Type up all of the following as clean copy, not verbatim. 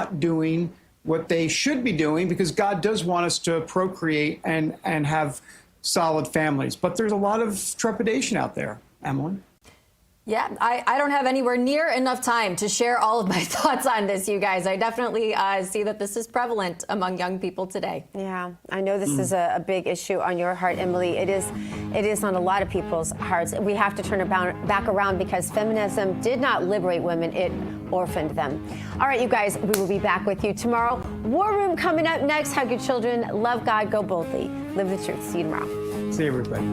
not doing what they should be doing, because God does want us to procreate and have solid families. But there's a lot of trepidation out there, Emily. Yeah, I don't have anywhere near enough time to share all of my thoughts on this, you guys. I definitely see that this is prevalent among young people today. Yeah, I know this is a big issue on your heart, Emily. It is on a lot of people's hearts. We have to turn it back around, because feminism did not liberate women. It orphaned them. All right, you guys, we will be back with you tomorrow. War Room coming up next. Hug your children. Love God. Go boldly. Live the truth. See you tomorrow. See you, everybody.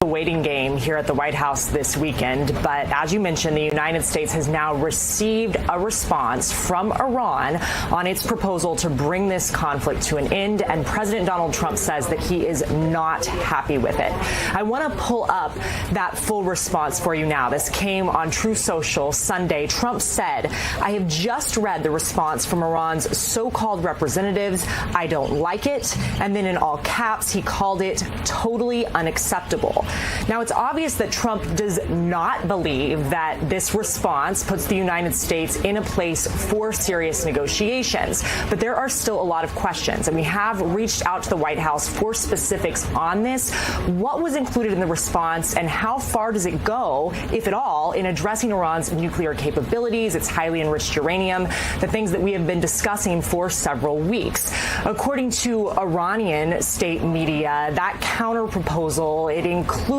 Waiting game here at the White House this weekend, but as you mentioned, the United States has now received a response from Iran on its proposal to bring this conflict to an end, and President Donald Trump says that he is not happy with it. I want to pull up that full response for you now. This came on Truth Social Sunday. Trump said, "I have just read the response from Iran's so-called representatives. I don't like it." And then in all caps, he called it totally unacceptable. Now, it's obvious that Trump does not believe that this response puts the United States in a place for serious negotiations. But there are still a lot of questions, and we have reached out to the White House for specifics on this. What was included in the response, and how far does it go, if at all, in addressing Iran's nuclear capabilities, its highly enriched uranium, the things that we have been discussing for several weeks? According to Iranian state media, that counter proposal, it included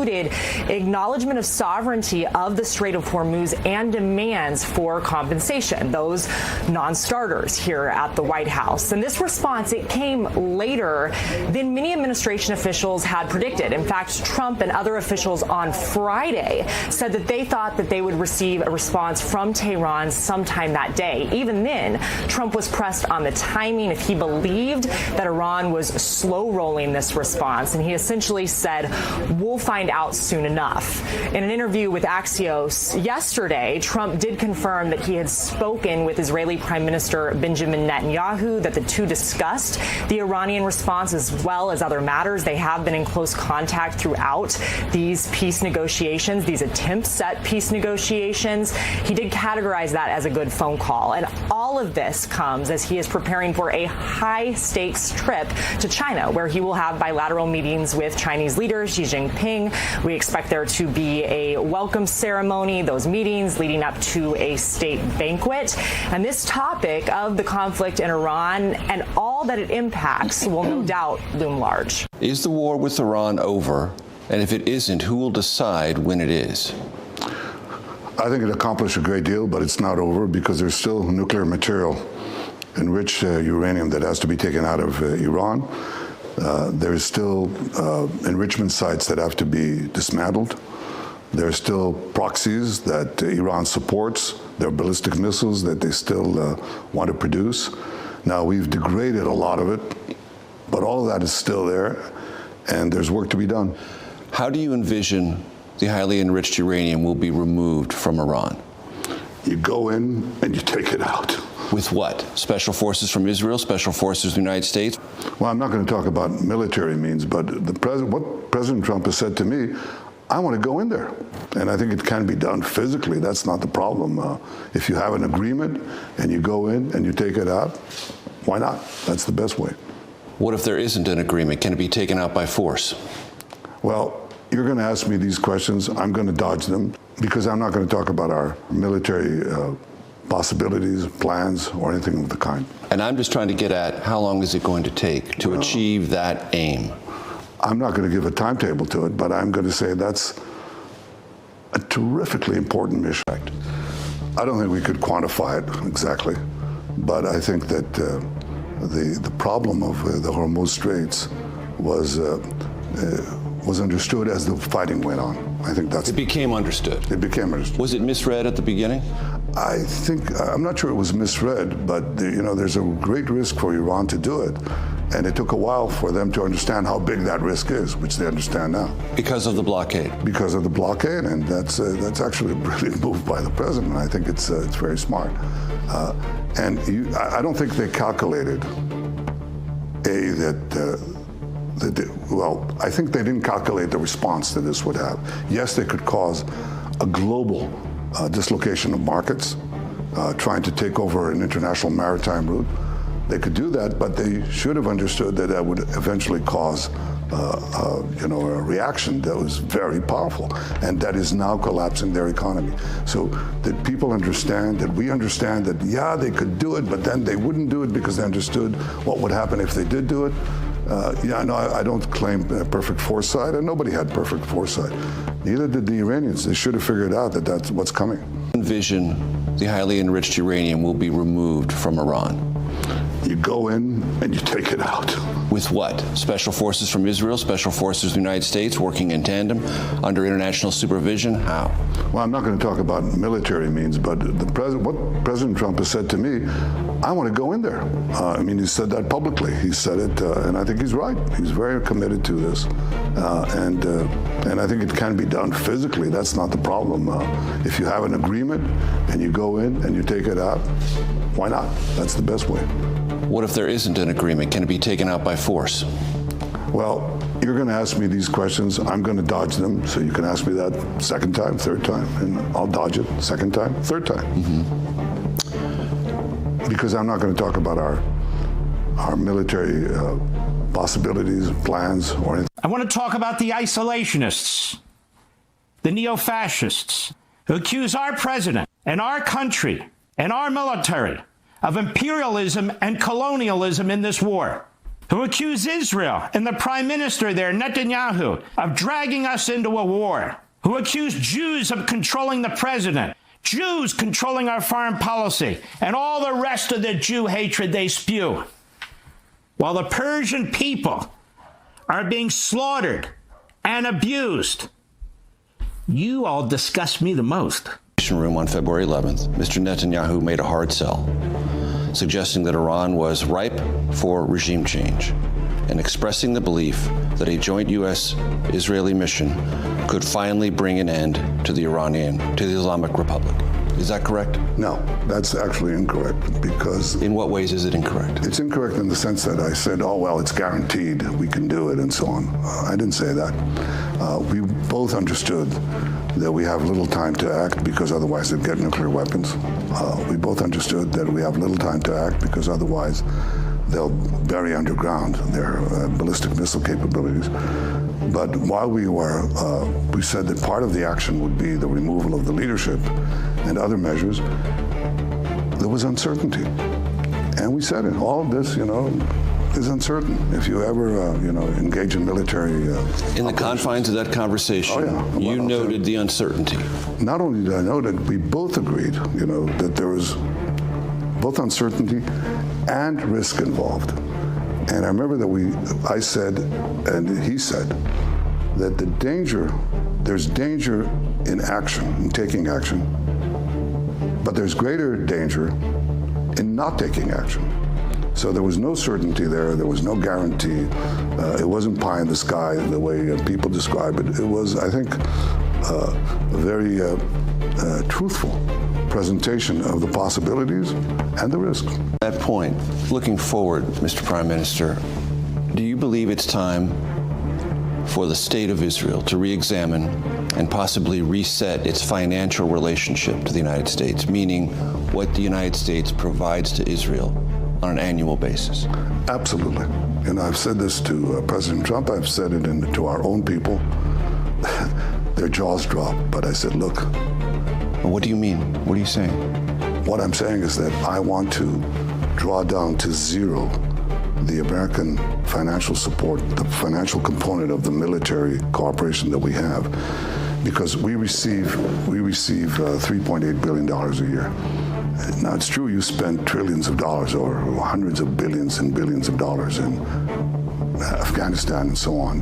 acknowledgement of sovereignty of the Strait of Hormuz and demands for compensation, those non-starters here at the White House. And this response, it came later than many administration officials had predicted. In fact, Trump and other officials on Friday said that they thought that they would receive a response from Tehran sometime that day. Even then, Trump was pressed on the timing, if he believed that Iran was slow rolling this response. And he essentially said, "We'll find out soon enough." In an interview with Axios yesterday, Trump did confirm that he had spoken with Israeli Prime Minister Benjamin Netanyahu, that the two discussed the Iranian response as well as other matters. They have been in close contact throughout these peace negotiations, these attempts at peace negotiations. He did categorize that as a good phone call. And all of this comes as he is preparing for a high-stakes trip to China, where he will have bilateral meetings with Chinese leader Xi Jinping. We expect there to be a welcome ceremony, those meetings leading up to a state banquet. And this topic of the conflict in Iran and all that it impacts will no doubt loom large. Is the war with Iran over? And if it isn't, who will decide when it is? I think it accomplished a great deal, but it's not over, because there's still nuclear material, enriched uranium, that has to be taken out of Iran. There's still enrichment sites that have to be dismantled. There's still proxies that Iran supports. There are ballistic missiles that they still want to produce. Now, we've degraded a lot of it, but all of that is still there, and there's work to be done. How do you envision the highly enriched uranium will be removed from Iran? You go in and you take it out. With what? Special forces from Israel, special forces from the United States? Well, I'm not going to talk about military means, but what President Trump has said to me, I want to go in there. And I think it can be done physically. That's not the problem. If you have an agreement and you go in and you take it out, why not? That's the best way. What if there isn't an agreement? Can it be taken out by force? Well, you're going to ask me these questions. I'm going to dodge them, because I'm not going to talk about our military possibilities, plans, or anything of the kind. And I'm just trying to get at, how long is it going to take to achieve that aim? I'm not going to give a timetable to it, but I'm going to say that's a terrifically important mission. I don't think we could quantify it exactly, but I think that the problem of the Hormuz Straits was understood as the fighting went on. I think that's... It became understood. It became understood. Was it misread at the beginning? I think, I'm not sure it was misread, but there's a great risk for Iran to do it, And it took a while for them to understand how big that risk is, which they understand now. Because of the blockade. Because of the blockade, and that's actually a brilliant move by the president. I think it's very smart. I don't think they calculated I think they didn't calculate the response that this would have. Yes, they could cause a global dislocation of markets, trying to take over an international maritime route. They could do that, but they should have understood that that would eventually cause a reaction that was very powerful, and that is now collapsing their economy. So that people understand, that we understand that, yeah, they could do it, but then they wouldn't do it because they understood what would happen if they did do it. I don't claim perfect foresight, and nobody had perfect foresight. Neither did the Iranians. They should have figured out that that's what's coming. Envision the highly enriched uranium will be removed from Iran. You go in and you take it out. With what? Special forces from Israel, special forces from the United States working in tandem under international supervision? How? Well, I'm not going to talk about military means, but what President Trump has said to me, I want to go in there. He said that publicly. He said it, and I think he's right. He's very committed to this. And I think it can be done physically. That's not the problem. If you have an agreement and you go in and you take it out, why not? That's the best way. What if there isn't an agreement? Can it be taken out by force? Well, you're going to ask me these questions. I'm going to dodge them. So you can ask me that second time, third time, and I'll dodge it second time, third time. Because I'm not going to talk about our military possibilities, plans, or anything. I want to talk about the isolationists, the neo-fascists, who accuse our president and our country and our military of imperialism and colonialism in this war, who accuse Israel and the prime minister there, Netanyahu, of dragging us into a war, who accuse Jews of controlling the president, Jews controlling our foreign policy, and all the rest of the Jew hatred they spew. While the Persian people are being slaughtered and abused, you all disgust me the most. Room on February 11th, Mr. Netanyahu made a hard sell, suggesting that Iran was ripe for regime change and expressing the belief that a joint U.S.-Israeli mission could finally bring an end to the Islamic Republic. Is that correct? No, that's actually incorrect because... In what ways is it incorrect? It's incorrect in the sense that I said, oh, well, it's guaranteed, we can do it, and so on. I didn't say that. We both understood that we have little time to act because otherwise they'd get nuclear weapons. We both understood that we have little time to act because otherwise they'll bury underground their ballistic missile capabilities. But while we said that part of the action would be the removal of the leadership and other measures, there was uncertainty. And we said it, all of this, is uncertain. If you ever, engage in military in the confines of that conversation, you noted the uncertainty. Not only did I note it, we both agreed, that there was both uncertainty and risk involved. And I remember that I said, and he said, that there's danger in action, in taking action, but there's greater danger in not taking action. So there was no certainty there. There was no guarantee. It wasn't pie in the sky the way people describe it. It was, I think, a very truthful presentation of the possibilities and the risks. At that point, looking forward, Mr. Prime Minister, do you believe it's time for the state of Israel to re-examine and possibly reset its financial relationship to the United States, meaning what the United States provides to Israel on an annual basis? Absolutely. And I've said this to President Trump. I've said it to our own people. Their jaws dropped. But I said, look. What do you mean? What are you saying? What I'm saying is that I want to draw down to zero the American financial support, the financial component of the military cooperation that we have, because we receive $3.8 billion a year. Now, it's true you spend trillions of dollars or hundreds of billions and billions of dollars in Afghanistan and so on.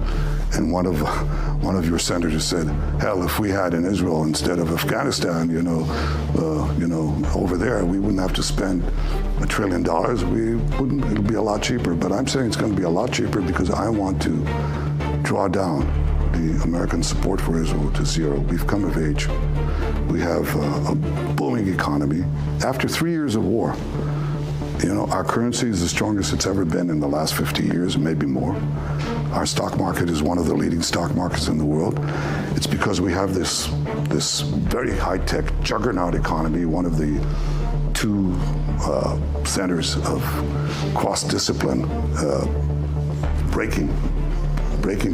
And one of your senators said, hell, if we had in Israel instead of Afghanistan, over there, we wouldn't have to spend $1 trillion. It'll be a lot cheaper. But I'm saying it's going to be a lot cheaper because I want to draw down the American support for Israel to zero. We've come of age. We have a booming economy. After 3 years of war, our currency is the strongest it's ever been in the last 50 years, maybe more. Our stock market is one of the leading stock markets in the world. It's because we have this very high-tech juggernaut economy, one of the two centers of cross-discipline breaking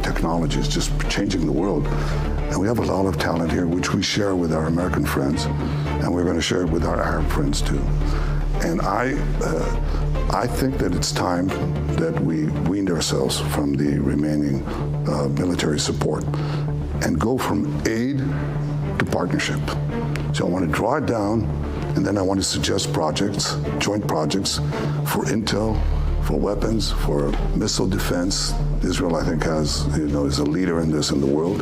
technologies, just changing the world. And we have a lot of talent here, which we share with our American friends, and we're going to share it with our Arab friends too. And I think that it's time that we weaned ourselves from the remaining military support and go from aid to partnership. So I want to draw it down, and then I want to suggest projects, joint projects for intel, for weapons, for missile defense. Israel, I think, is a leader in this in the world.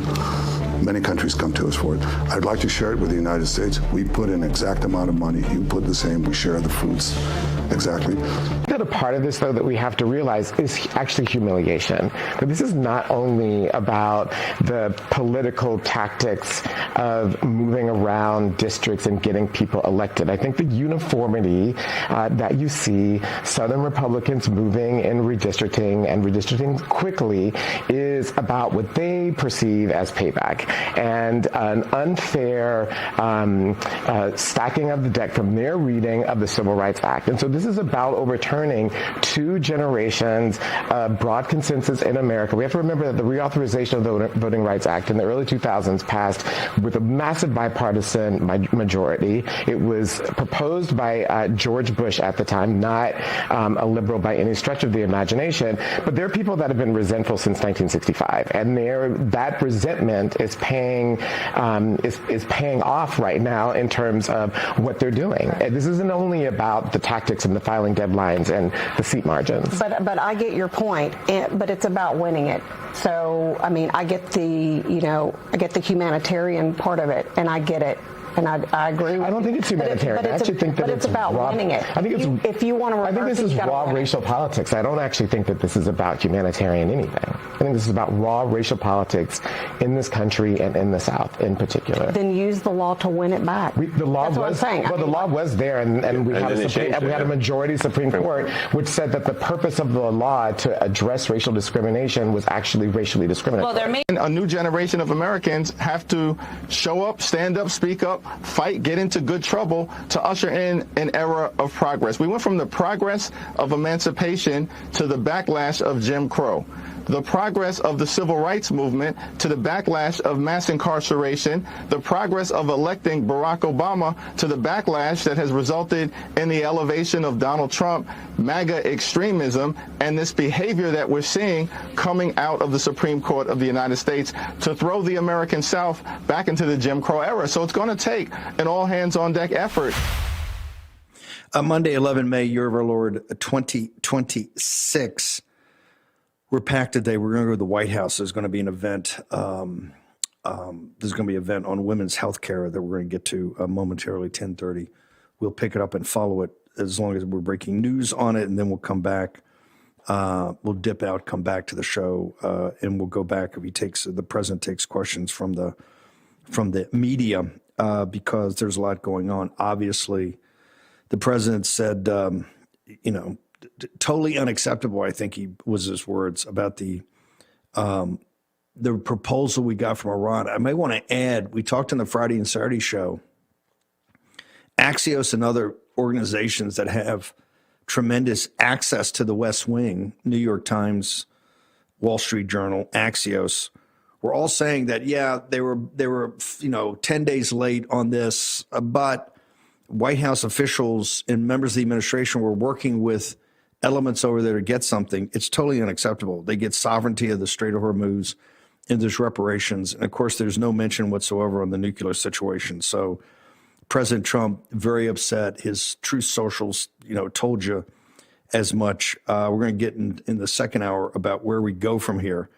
Many countries come to us for it. I'd like to share it with the United States. We put an exact amount of money. You put the same. We share the fruits. Exactly. The part of this, though, that we have to realize is actually humiliation. That this is not only about the political tactics of moving around districts and getting people elected. I think the uniformity that you see Southern Republicans moving and redistricting quickly is about what they perceive as payback and an unfair stacking of the deck from their reading of the Civil Rights Act. And so this is about overturning 2 generations of broad consensus in America. We have to remember that the reauthorization of the Voting Rights Act in the early 2000s passed with a massive bipartisan majority. It was proposed by George Bush at the time, not a liberal by any stretch of the imagination, but there are people that have been resentful since 1965, and that resentment is paying off right now in terms of what they're doing. This isn't only about the tactics and the filing deadlines and the seat margins. But I get your point, but it's about winning it. So, I mean, I get the humanitarian part of it, and I get it. And I agree with I don't think it's humanitarian. I actually think that it's about winning it. I think it's, if you want to reverse, I think this is raw racial politics. I don't actually think that this is about humanitarian anything. I think this is about raw racial politics in this country and in the South in particular. Then use the law to win it back. The law That's was, what I'm saying. Well, the law was there, and we had a majority Supreme Court which said that the purpose of the law to address racial discrimination was actually racially discriminatory. A new generation of Americans have to show up, stand up, speak up, fight, get into good trouble to usher in an era of progress. We went from the progress of emancipation to the backlash of Jim Crow, the progress of the civil rights movement to the backlash of mass incarceration, the progress of electing Barack Obama to the backlash that has resulted in the elevation of Donald Trump, MAGA extremism, and this behavior that we're seeing coming out of the Supreme Court of the United States to throw the American South back into the Jim Crow era. So it's going to take an all-hands-on-deck effort. Monday, 11 May, year of our Lord, 2026. We're packed today. We're going to go to the White House. There's going to be an event. There's going to be an event on women's health care that we're going to get to momentarily, 10:30. We'll pick it up and follow it as long as we're breaking news on it, and then we'll come back. We'll dip out, come back to the show, and we'll go back if the president takes questions from the media because there's a lot going on. Obviously, the president said, totally unacceptable, I think was his words, about the proposal we got from Iran. I may want to add, we talked on the Friday and Saturday show, Axios and other organizations that have tremendous access to the West Wing, New York Times, Wall Street Journal, Axios, were all saying that, they were 10 days late on this, but White House officials and members of the administration were working with elements over there to get something. It's totally unacceptable. They get sovereignty of the Strait of Hormuz, and there's reparations. And of course, there's no mention whatsoever on the nuclear situation. So President Trump, very upset. His Truth Socials, told you as much. We're going to get in the second hour about where we go from here.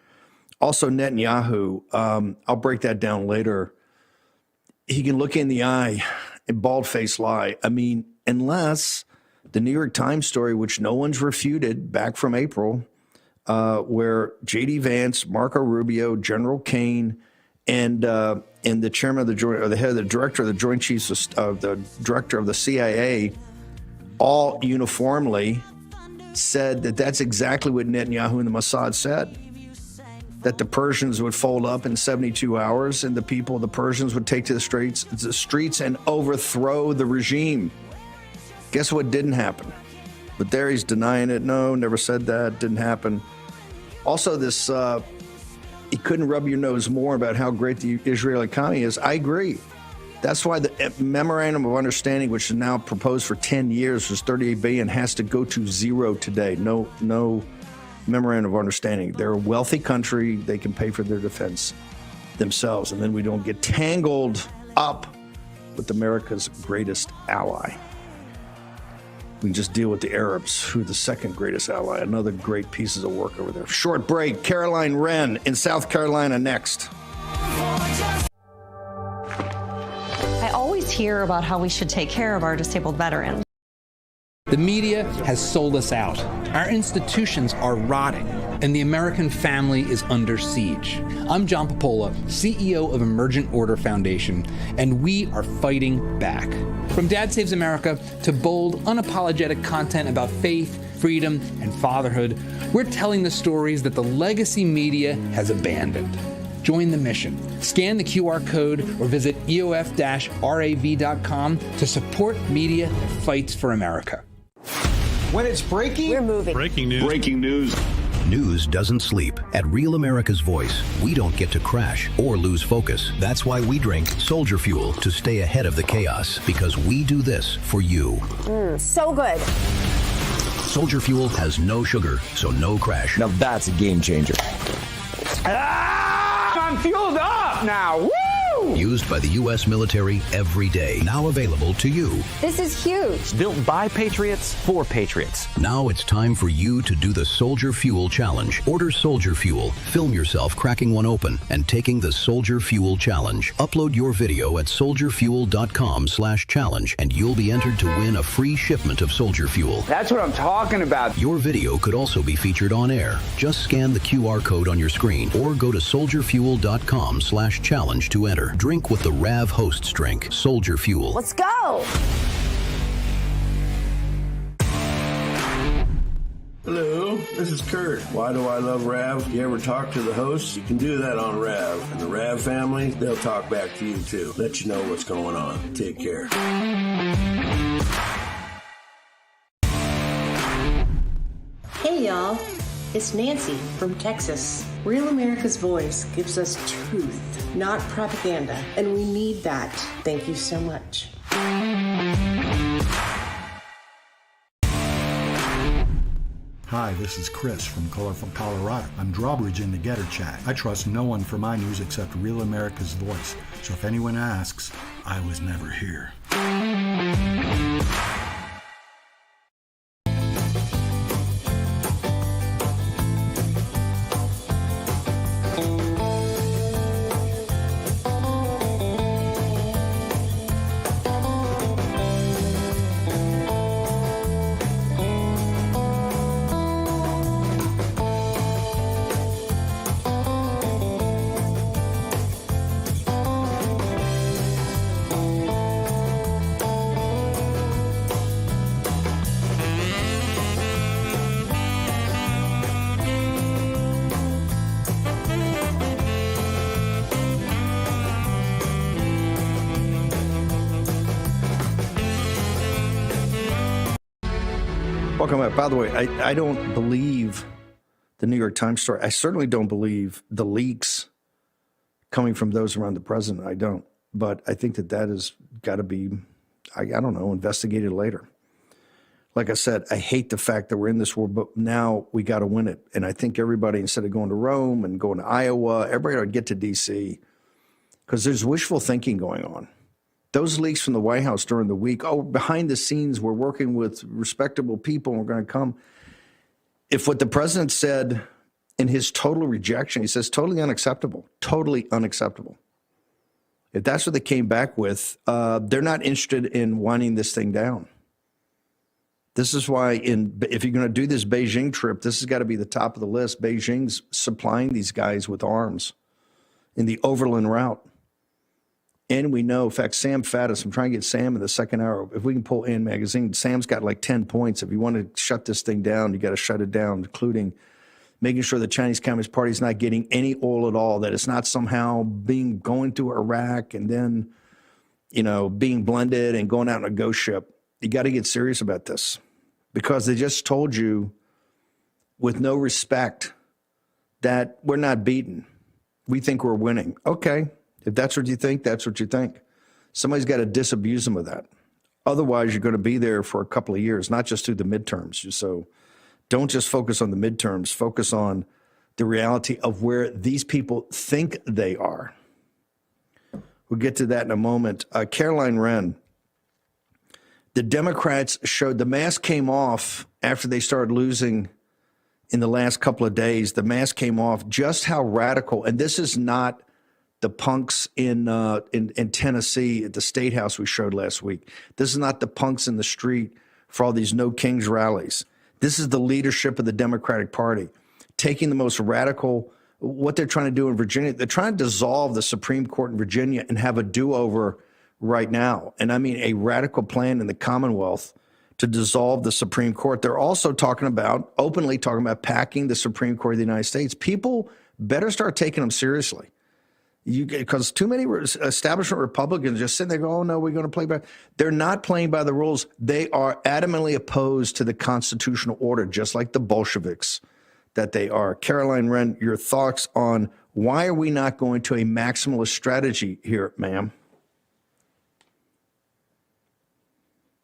Also, Netanyahu, I'll break that down later. He can look in the eye and bald-faced lie. I mean, unless the New York Times story, which no one's refuted, back from April, where J.D. Vance, Marco Rubio, General Kane, and the chairman of the joint, or the head of the director of the Joint Chiefs of the director of the CIA, all uniformly said that that's exactly what Netanyahu and the Mossad said. That the Persians would fold up in 72 hours, and the Persians would take to the streets and overthrow the regime. Guess what didn't happen? But there he's denying it. No, never said that. Didn't happen. Also, this he couldn't rub your nose more about how great the Israeli economy is. I agree. That's why the memorandum of understanding, which is now proposed for 10 years, was $38 billion, has to go to zero today. No memorandum of understanding. They're a wealthy country. They can pay for their defense themselves. And then we don't get tangled up with America's greatest ally. We can just deal with the Arabs, who are the second greatest ally. Another great pieces of work over there. Short break. Caroline Wren in South Carolina next. I always hear about how we should take care of our disabled veterans. The media has sold us out. Our institutions are rotting, and the American family is under siege. I'm John Popola, CEO of Emergent Order Foundation, and we are fighting back. From Dad Saves America to bold, unapologetic content about faith, freedom, and fatherhood, we're telling the stories that the legacy media has abandoned. Join the mission. Scan the QR code or visit eof-rav.com to support media that fights for America. When it's breaking, we're moving. Breaking news. Breaking news. News doesn't sleep. At Real America's Voice, we don't get to crash or lose focus. That's why we drink Soldier Fuel to stay ahead of the chaos, because we do this for you. So good. Soldier Fuel has no sugar, so no crash. Now that's a game changer. I'm fueled up now. Woo! Used by the U.S. military every day. Now available to you. This is huge. Built by Patriots for Patriots. Now it's time for you to do the Soldier Fuel Challenge. Order Soldier Fuel, film yourself cracking one open, and taking the Soldier Fuel Challenge. Upload your video at soldierfuel.com/challenge, and you'll be entered to win a free shipment of Soldier Fuel. That's what I'm talking about. Your video could also be featured on air. Just scan the QR code on your screen or go to soldierfuel.com/challenge to enter. Drink what the RAV hosts drink. Soldier Fuel. Let's go. Hello, this is Kurt. Why do I love RAV? You ever talk to the hosts? You can do that on RAV. And the RAV family, they'll talk back to you too. Let you know what's going on. Take care. Hey y'all, it's Nancy from Texas. Real America's Voice gives us truth, not propaganda, and we need that. Thank you so much. Hi, this is Chris from colorful Colorado. I'm drawbridge in the Getter Chat. I trust no one for my news except Real America's Voice. So if anyone asks, I was never here. Welcome back. By the way, I don't believe the New York Times story. I certainly don't believe the leaks coming from those around the president. I don't. But I think that has got to be, I don't know, investigated later. Like I said, I hate the fact that we're in this war, but now we got to win it. And I think everybody, instead of going to Rome and going to Iowa, everybody ought to get to D.C. because there's wishful thinking going on. Those leaks from the White House during the week, behind the scenes, we're working with respectable people and we're going to come. If what the president said in his total rejection. He says totally unacceptable, totally unacceptable. If that's what they came back with, they're not interested in winding this thing down. This is why if you're going to do this Beijing trip, this has got to be the top of the list. Beijing's supplying these guys with arms in the overland route. And we know, in fact, Sam Faddis, I'm trying to get Sam in the second hour. If we can pull in magazine, Sam's got like 10 points. If you want to shut this thing down, you got to shut it down, including making sure the Chinese Communist Party is not getting any oil at all, that it's not somehow going to Iraq and then, being blended and going out on a ghost ship. You got to get serious about this, because they just told you with no respect that we're not beaten. We think we're winning. Okay, if that's what you think, that's what you think. Somebody's got to disabuse them of that. Otherwise, you're going to be there for a couple of years, not just through the midterms. So don't just focus on the midterms. Focus on the reality of where these people think they are. We'll get to that in a moment. Caroline Wren. The Democrats showed the mask came off after they started losing in the last couple of days. The mask came off, just how radical. And this is not the punks in Tennessee at the State House we showed last week. This is not the punks in the street for all these No Kings rallies. This is the leadership of the Democratic Party taking the most radical, what they're trying to do in Virginia. They're trying to dissolve the Supreme Court in Virginia and have a do-over right now. And I mean a radical plan in the Commonwealth to dissolve the Supreme Court. They're also openly talking about packing the Supreme Court of the United States. People better start taking them seriously. Because too many establishment Republicans just sitting there go, oh no, we're going to play by. They're not playing by the rules. They are adamantly opposed to the constitutional order, just like the Bolsheviks that they are. Caroline Wren, your thoughts on why are we not going to a maximalist strategy here, ma'am?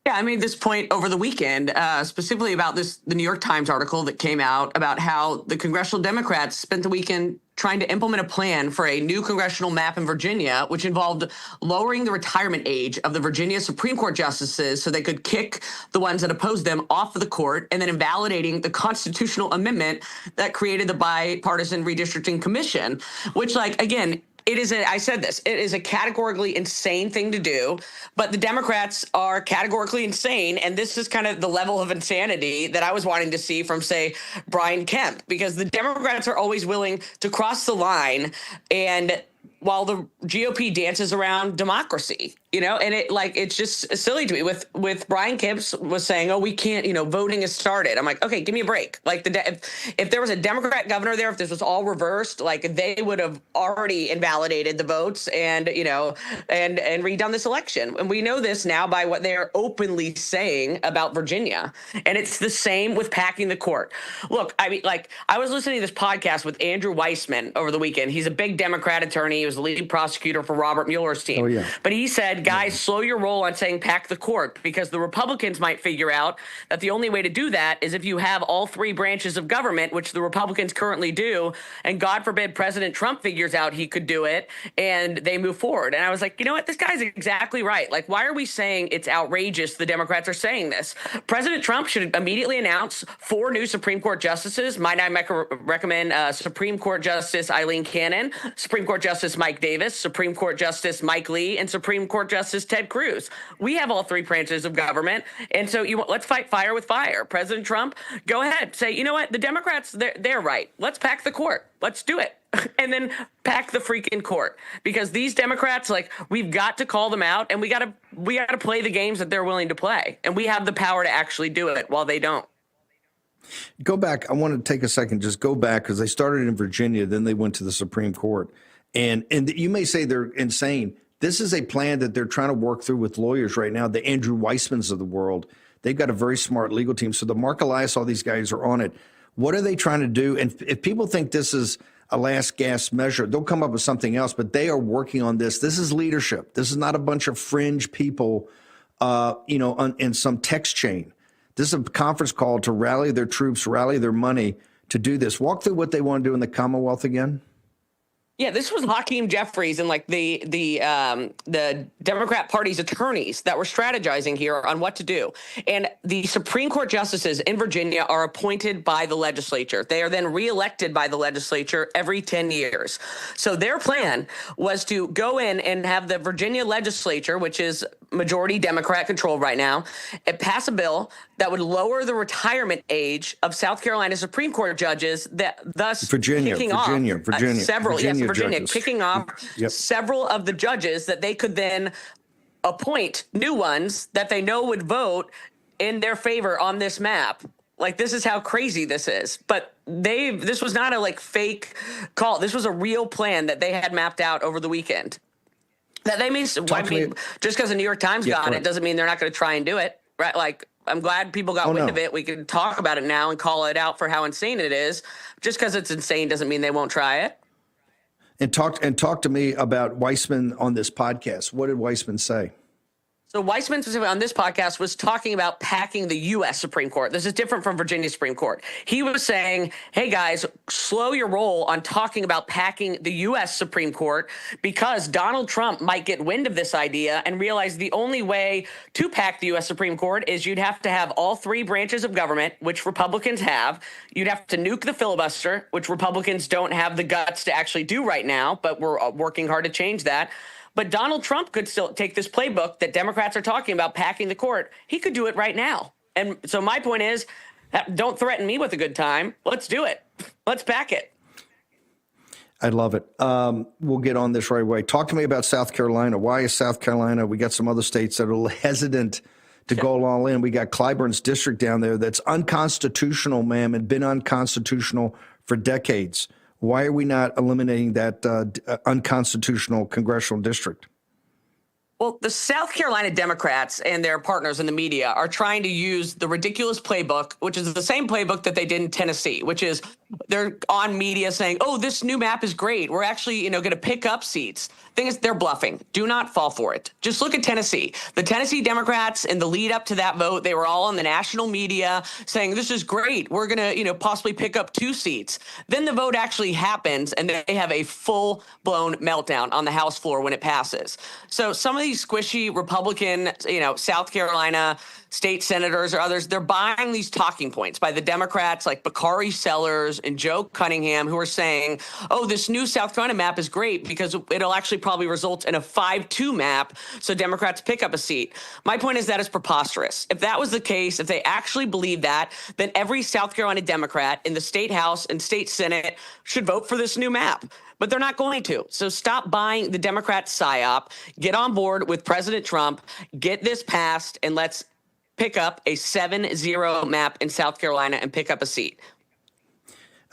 Yeah, I made this point over the weekend, specifically about the New York Times article that came out about how the congressional Democrats spent the weekend trying to implement a plan for a new congressional map in Virginia, which involved lowering the retirement age of the Virginia Supreme Court justices so they could kick the ones that opposed them off of the court, and then invalidating the constitutional amendment that created the Bipartisan Redistricting Commission, which, again, it is I said this, it is a categorically insane thing to do, but the Democrats are categorically insane. And this is kind of the level of insanity that I was wanting to see from, say, Brian Kemp, because the Democrats are always willing to cross the line, and while the GOP dances around democracy, and it's just silly to me. With Brian Kemp was saying, oh, we can't, voting has started. I'm like, okay, give me a break. If there was a Democrat governor there, if this was all reversed, they would have already invalidated the votes and redone this election. And we know this now by what they're openly saying about Virginia. And it's the same with packing the court. Look, I mean, I was listening to this podcast with Andrew Weissman over the weekend. He's a big Democrat attorney. He was the lead prosecutor for Robert Mueller's team. Oh, yeah. But he said, guys, slow your roll on saying pack the court, because the Republicans might figure out that the only way to do that is if you have all three branches of government, which the Republicans currently do, and God forbid President Trump figures out he could do it, and they move forward. And I was like, you know what? This guy's exactly right. Why are we saying it's outrageous the Democrats are saying this? President Trump should immediately announce 4 new Supreme Court justices. Might I recommend Supreme Court Justice Eileen Cannon, Supreme Court Justice Mike Davis, Supreme Court Justice Mike Lee, and Supreme Court Justice Ted Cruz. We have all 3 branches of government, and so let's fight fire with fire. President Trump, go ahead, say, you know what, the Democrats, they're right. Let's pack the court. Let's do it. And then pack the freaking court, because these Democrats, we've got to call them out, and we got to play the games that they're willing to play, and we have the power to actually do it while they don't. Go back. I want to take a second, just go back, because they started in Virginia, then they went to the Supreme Court. And you may say they're insane. This is a plan that they're trying to work through with lawyers right now, the Andrew Weissmans of the world. They've got a very smart legal team. So the Mark Elias, all these guys are on it. What are they trying to do? And if people think this is a last gasp measure, they'll come up with something else, but they are working on this. This is leadership. This is not a bunch of fringe people, in some text chain. This is a conference call to rally their troops, rally their money to do this. Walk through what they want to do in the Commonwealth again. Yeah, this was Hakeem Jeffries and like the Democrat Party's attorneys that were strategizing here on what to do. And the Supreme Court justices in Virginia are appointed by the legislature. They are then reelected by the legislature every 10 years. So their plan was to go in and have the Virginia legislature, which is majority Democrat controlled right now, and pass a bill that would lower the retirement age of South Carolina Supreme Court judges, that thus Virginia, kicking Virginia, off Virginia, several Virginia Virginia judges. kicking off Yep. several of the judges that they could then appoint new ones that they know would vote in their favor on this map. Like, this is how crazy this is. But this was not a like fake call. This was a real plan that they had mapped out over the weekend. That they mean, just because the New York Times got it doesn't mean they're not going to try and do it, right? Like, I'm glad people got wind of it. We can talk about it now and call it out for how insane it is. Just because it's insane doesn't mean they won't try it. And talk to me about Weissman on this podcast. What did Weissman say? So Weissman specifically on this podcast was talking about packing the U.S. Supreme Court. This is different from Virginia Supreme Court. He was saying, hey, guys, slow your roll on talking about packing the U.S. Supreme Court because Donald Trump might get wind of this idea and realize the only way to pack the U.S. Supreme Court is you'd have to have all three branches of government, which Republicans have. You'd have to nuke the filibuster, which Republicans don't have the guts to actually do right now, but we're working hard to change that. But Donald Trump could still take this playbook that Democrats are talking about packing the court. He could do it right now. And so my point is, don't threaten me with a good time. Let's do it. Let's pack it. I love it. We'll get on this right away. Talk to me about South Carolina. Why is South Carolina? We got some other states that are hesitant to go all in. We got Clyburn's district down there that's unconstitutional, ma'am, and been unconstitutional for decades. Why are we not eliminating that unconstitutional congressional district? Well, the South Carolina Democrats and their partners in the media are trying to use the ridiculous playbook, which is the same playbook that they did in Tennessee, which is they're on media saying, oh, this new map is great. We're actually, going to pick up seats. Thing is, they're bluffing. Do not fall for it. Just look at Tennessee. The Tennessee Democrats in the lead up to that vote, they were all on the national media saying, this is great. We're going to, possibly pick up 2 seats. Then the vote actually happens and they have a full blown meltdown on the House floor when it passes. So some of these squishy Republican, South Carolina state senators or others, they're buying these talking points by the Democrats like Bakari Sellers and Joe Cunningham, who are saying, oh, this new South Carolina map is great because it'll actually probably result in a 5-2 map, so Democrats pick up a seat. My point is that is preposterous. If that was the case, if they actually believe that, then every South Carolina Democrat in the state House and state Senate should vote for this new map. But they're not going to. So stop buying the Democrat psyop, get on board with President Trump, get this passed, and let's pick up a 7-0 map in South Carolina and pick up a seat.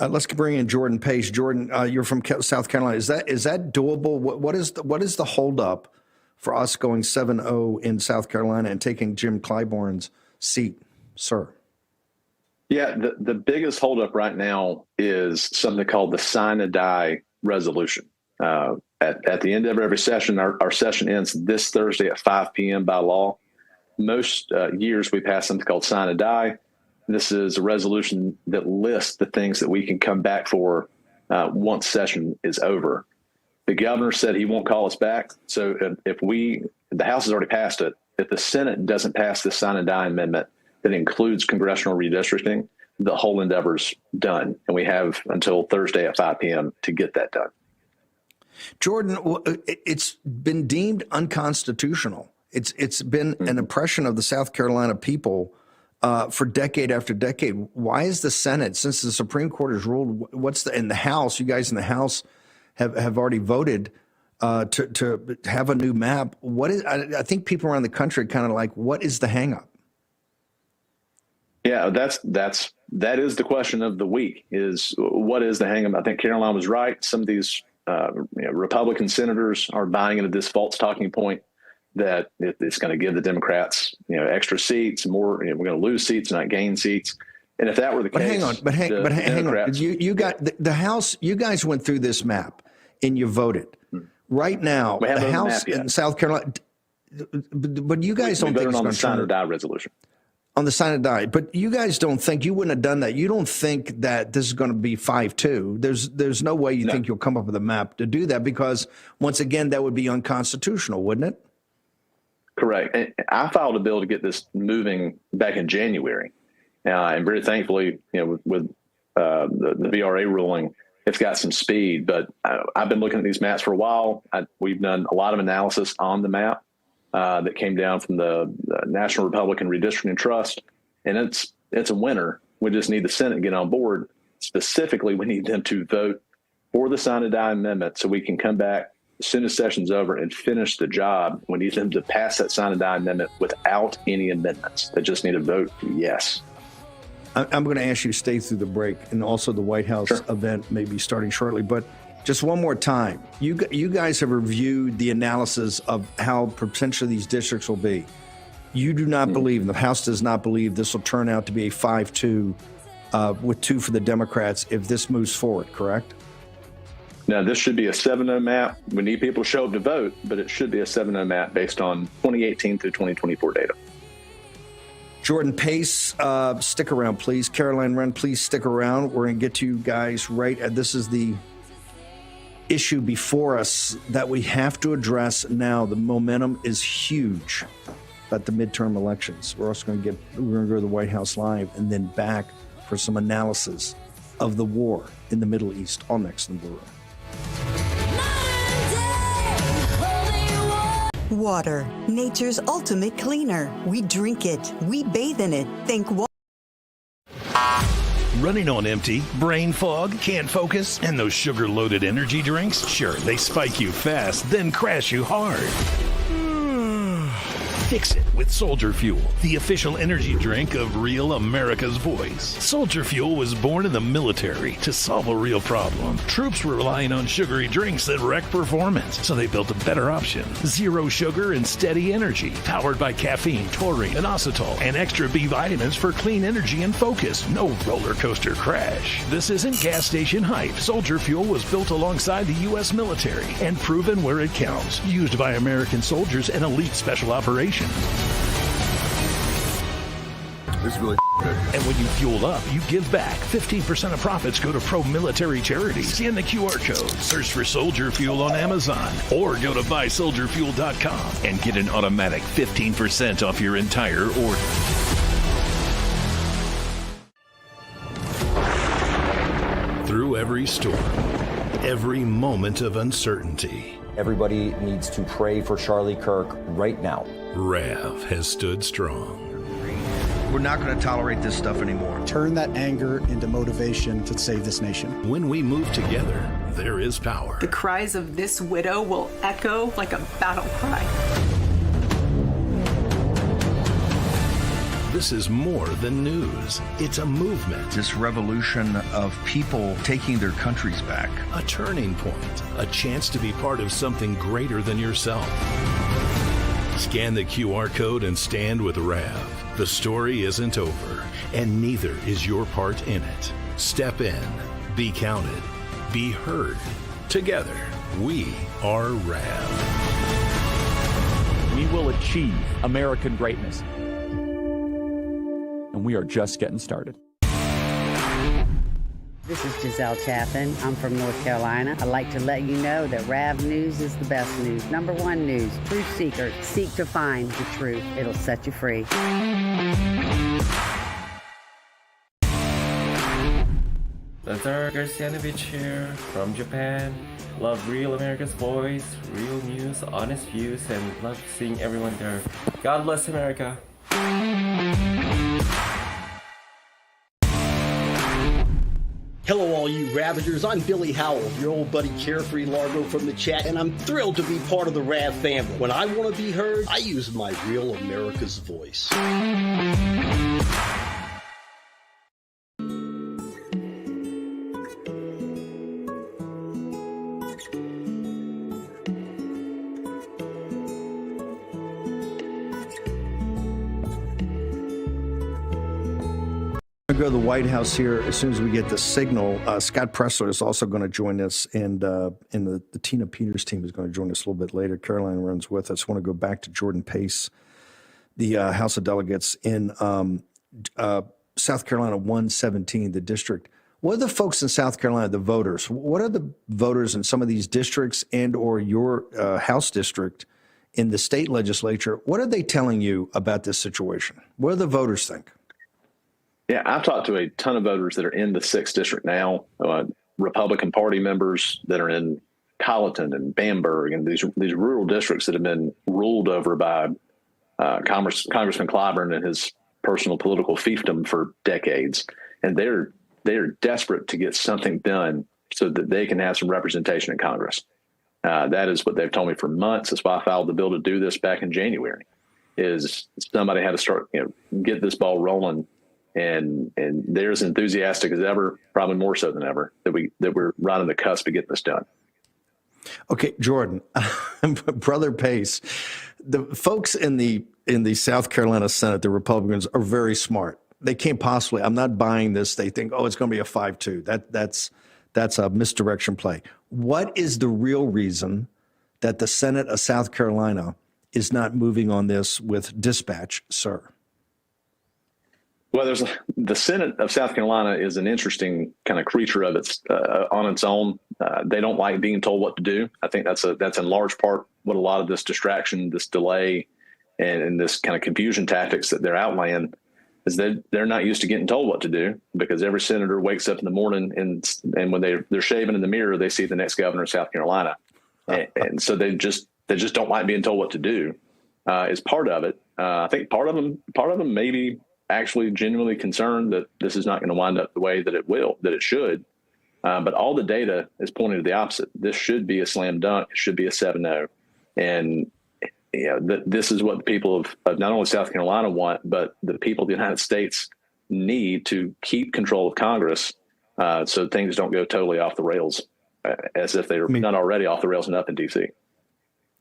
Let's bring in Jordan Pace. Jordan, you're from South Carolina. Is that doable? What is the holdup for us going 7-0 in South Carolina and taking Jim Clyburn's seat, sir? Yeah, the biggest holdup right now is something called the sign and die resolution. At the end of every session, our session ends this Thursday at 5 p.m. by law. Most years we pass something called sign and die. This is a resolution that lists the things that we can come back for once session is over. The governor said he won't call us back. So if the House has already passed it, if the Senate doesn't pass this sign and die amendment that includes congressional redistricting, the whole endeavor's done. And we have until Thursday at 5 p.m. to get that done. Jordan, it's been deemed unconstitutional. It's been an oppression of the South Carolina people for decade after decade. Why is the Senate, since the Supreme Court has ruled, in the House, you guys in the House have already voted to have a new map? I think people around the country are kind of like, what is the hangup? Yeah, that is the question of the week, is what is the hangup? I think Caroline was right. Some of these Republican senators are buying into this false talking point that it's going to give the Democrats, extra seats, more. We're going to lose seats, not gain seats. And if that were the case, hang on. You got the House. You guys went through this map and you voted. Right now, the House in South Carolina. But you guys don't think it's on going the sign or die resolution. On the sign and die. But you guys don't think, you wouldn't have done that. You don't think that this is going to be 5-2. There's no way you think you'll come up with a map to do that, because once again, that would be unconstitutional, wouldn't it? Correct. And I filed a bill to get this moving back in January. And very thankfully, with the VRA ruling, it's got some speed. But I've been looking at these maps for a while. We've done a lot of analysis on the map that came down from the National Republican Redistricting Trust. And it's a winner. We just need the Senate to get on board. Specifically, we need them to vote for the sign and die amendment so we can come back as soon as session's over and finish the job. We need them to pass that sign and die amendment without any amendments. They just need to vote yes. I'm going to ask you to stay through the break, and also the White House event may be starting shortly. But just one more time, you guys have reviewed the analysis of how potentially these districts will be. You do not believe, and the House does not believe, this will turn out to be a 5-2 with 2 for the Democrats if this moves forward, correct? Now, this should be a 7-0 map. We need people to show up to vote, but it should be a 7-0 map based on 2018 through 2024 data. Jordan Pace, stick around, please. Caroline Wren, please stick around. We're going to get to you guys right. This is the issue before us that we have to address now. The momentum is huge at the midterm elections. We're also going to go to the White House Live and then back for some analysis of the war in the Middle East. All next in the Blue Room. Water, nature's ultimate cleaner. We drink it. We bathe in it. Think water. Running on empty, brain fog, can't focus, and those sugar-loaded energy drinks? Sure, they spike you fast, then crash you hard. Fix it with Soldier Fuel, the official energy drink of Real America's Voice. Soldier Fuel was born in the military to solve a real problem. Troops were relying on sugary drinks that wreck performance, so they built a better option. Zero sugar and steady energy, powered by caffeine, taurine, inositol, and extra B vitamins for clean energy and focus. No roller coaster crash. This isn't gas station hype. Soldier Fuel was built alongside the U.S. military and proven where it counts. Used by American soldiers and elite special operations. This is really good. And when you fuel up, you give back. 15% of profits go to pro-military charities. Scan the QR code, search for Soldier Fuel on Amazon, or go to buysoldierfuel.com and get an automatic 15% off your entire order. Through every storm, every moment of uncertainty, everybody needs to pray for Charlie Kirk right now. Rav has stood strong. We're not going to tolerate this stuff anymore. Turn that anger into motivation to save this nation. When we move together, there is power. The cries of this widow will echo like a battle cry. This is more than news. It's a movement. This revolution of people taking their countries back. A turning point. A chance to be part of something greater than yourself. Scan the QR code and stand with Rav. The story isn't over, and neither is your part in it. Step in, be counted, be heard. Together, we are Rav. We will achieve American greatness. And we are just getting started. This is Giselle Chaffin. I'm from North Carolina. I'd like to let you know that Rav News is the best news. Number one news. Truth seekers seek to find the truth. It'll set you free. Lazar Garcianovich here from Japan. Love Real America's Voice, real news, honest views, and love seeing everyone there. God bless America. Hello, all you Ravagers. I'm Billy Howell, your old buddy Carefree Largo from the chat, and I'm thrilled to be part of the Rav family. When I want to be heard, I use my Real America's Voice. Go to the White House here as soon as we get the signal. Scott Pressler is also going to join us, and the Tina Peters team is going to join us a little bit later. Caroline runs with us. I want to go back to Jordan Pace, the House of Delegates in South Carolina 117, the district. What are the folks in South Carolina, the voters? What are the voters in some of these districts and or your House district in the state legislature? What are they telling you about this situation? What do the voters think? Yeah, I've talked to a ton of voters that are in the 6th district now, Republican Party members that are in Colleton and Bamberg and these rural districts that have been ruled over by Congressman Clyburn and his personal political fiefdom for decades. And they're desperate to get something done so that they can have some representation in Congress. That is what they've told me for months. That's why I filed the bill to do this back in January, is somebody had to start, get this ball rolling. And they're as enthusiastic as ever, probably more so than ever, that we're right on the cusp of getting this done. Okay, Jordan, Brother Pace, the folks in the South Carolina Senate, the Republicans, are very smart. They can't possibly, I'm not buying this. They think, it's going to be a 5-2. That's a misdirection play. What is the real reason that the Senate of South Carolina is not moving on this with dispatch, sir? Well, the Senate of South Carolina is an interesting kind of creature of its on its own. They don't like being told what to do. I think that's in large part what a lot of this distraction, this delay, and this kind of confusion tactics that they're outlaying is that they're not used to getting told what to do, because every senator wakes up in the morning and when they're shaving in the mirror, they see the next governor of South Carolina, and so they just don't like being told what to do. Is part of it. I think part of them maybe actually genuinely concerned that this is not going to wind up the way that it should. But all the data is pointing to the opposite. This should be a slam dunk. It should be a 7-0. And this is what the people of not only South Carolina want, but the people of the United States need to keep control of Congress so things don't go totally off the rails, as if they're not already off the rails enough in D.C.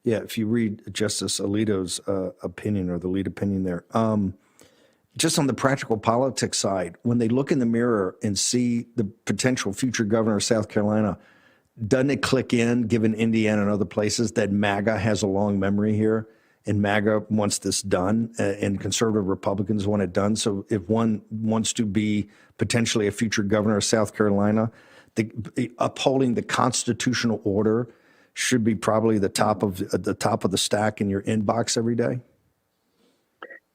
Yeah, if you read Justice Alito's opinion, or the lead opinion there, just on the practical politics side, when they look in the mirror and see the potential future governor of South Carolina, doesn't it click in, given Indiana and other places, that MAGA has a long memory here, and MAGA wants this done, and conservative Republicans want it done? So if one wants to be potentially a future governor of South Carolina, upholding the constitutional order should be probably the top of the stack in your inbox every day.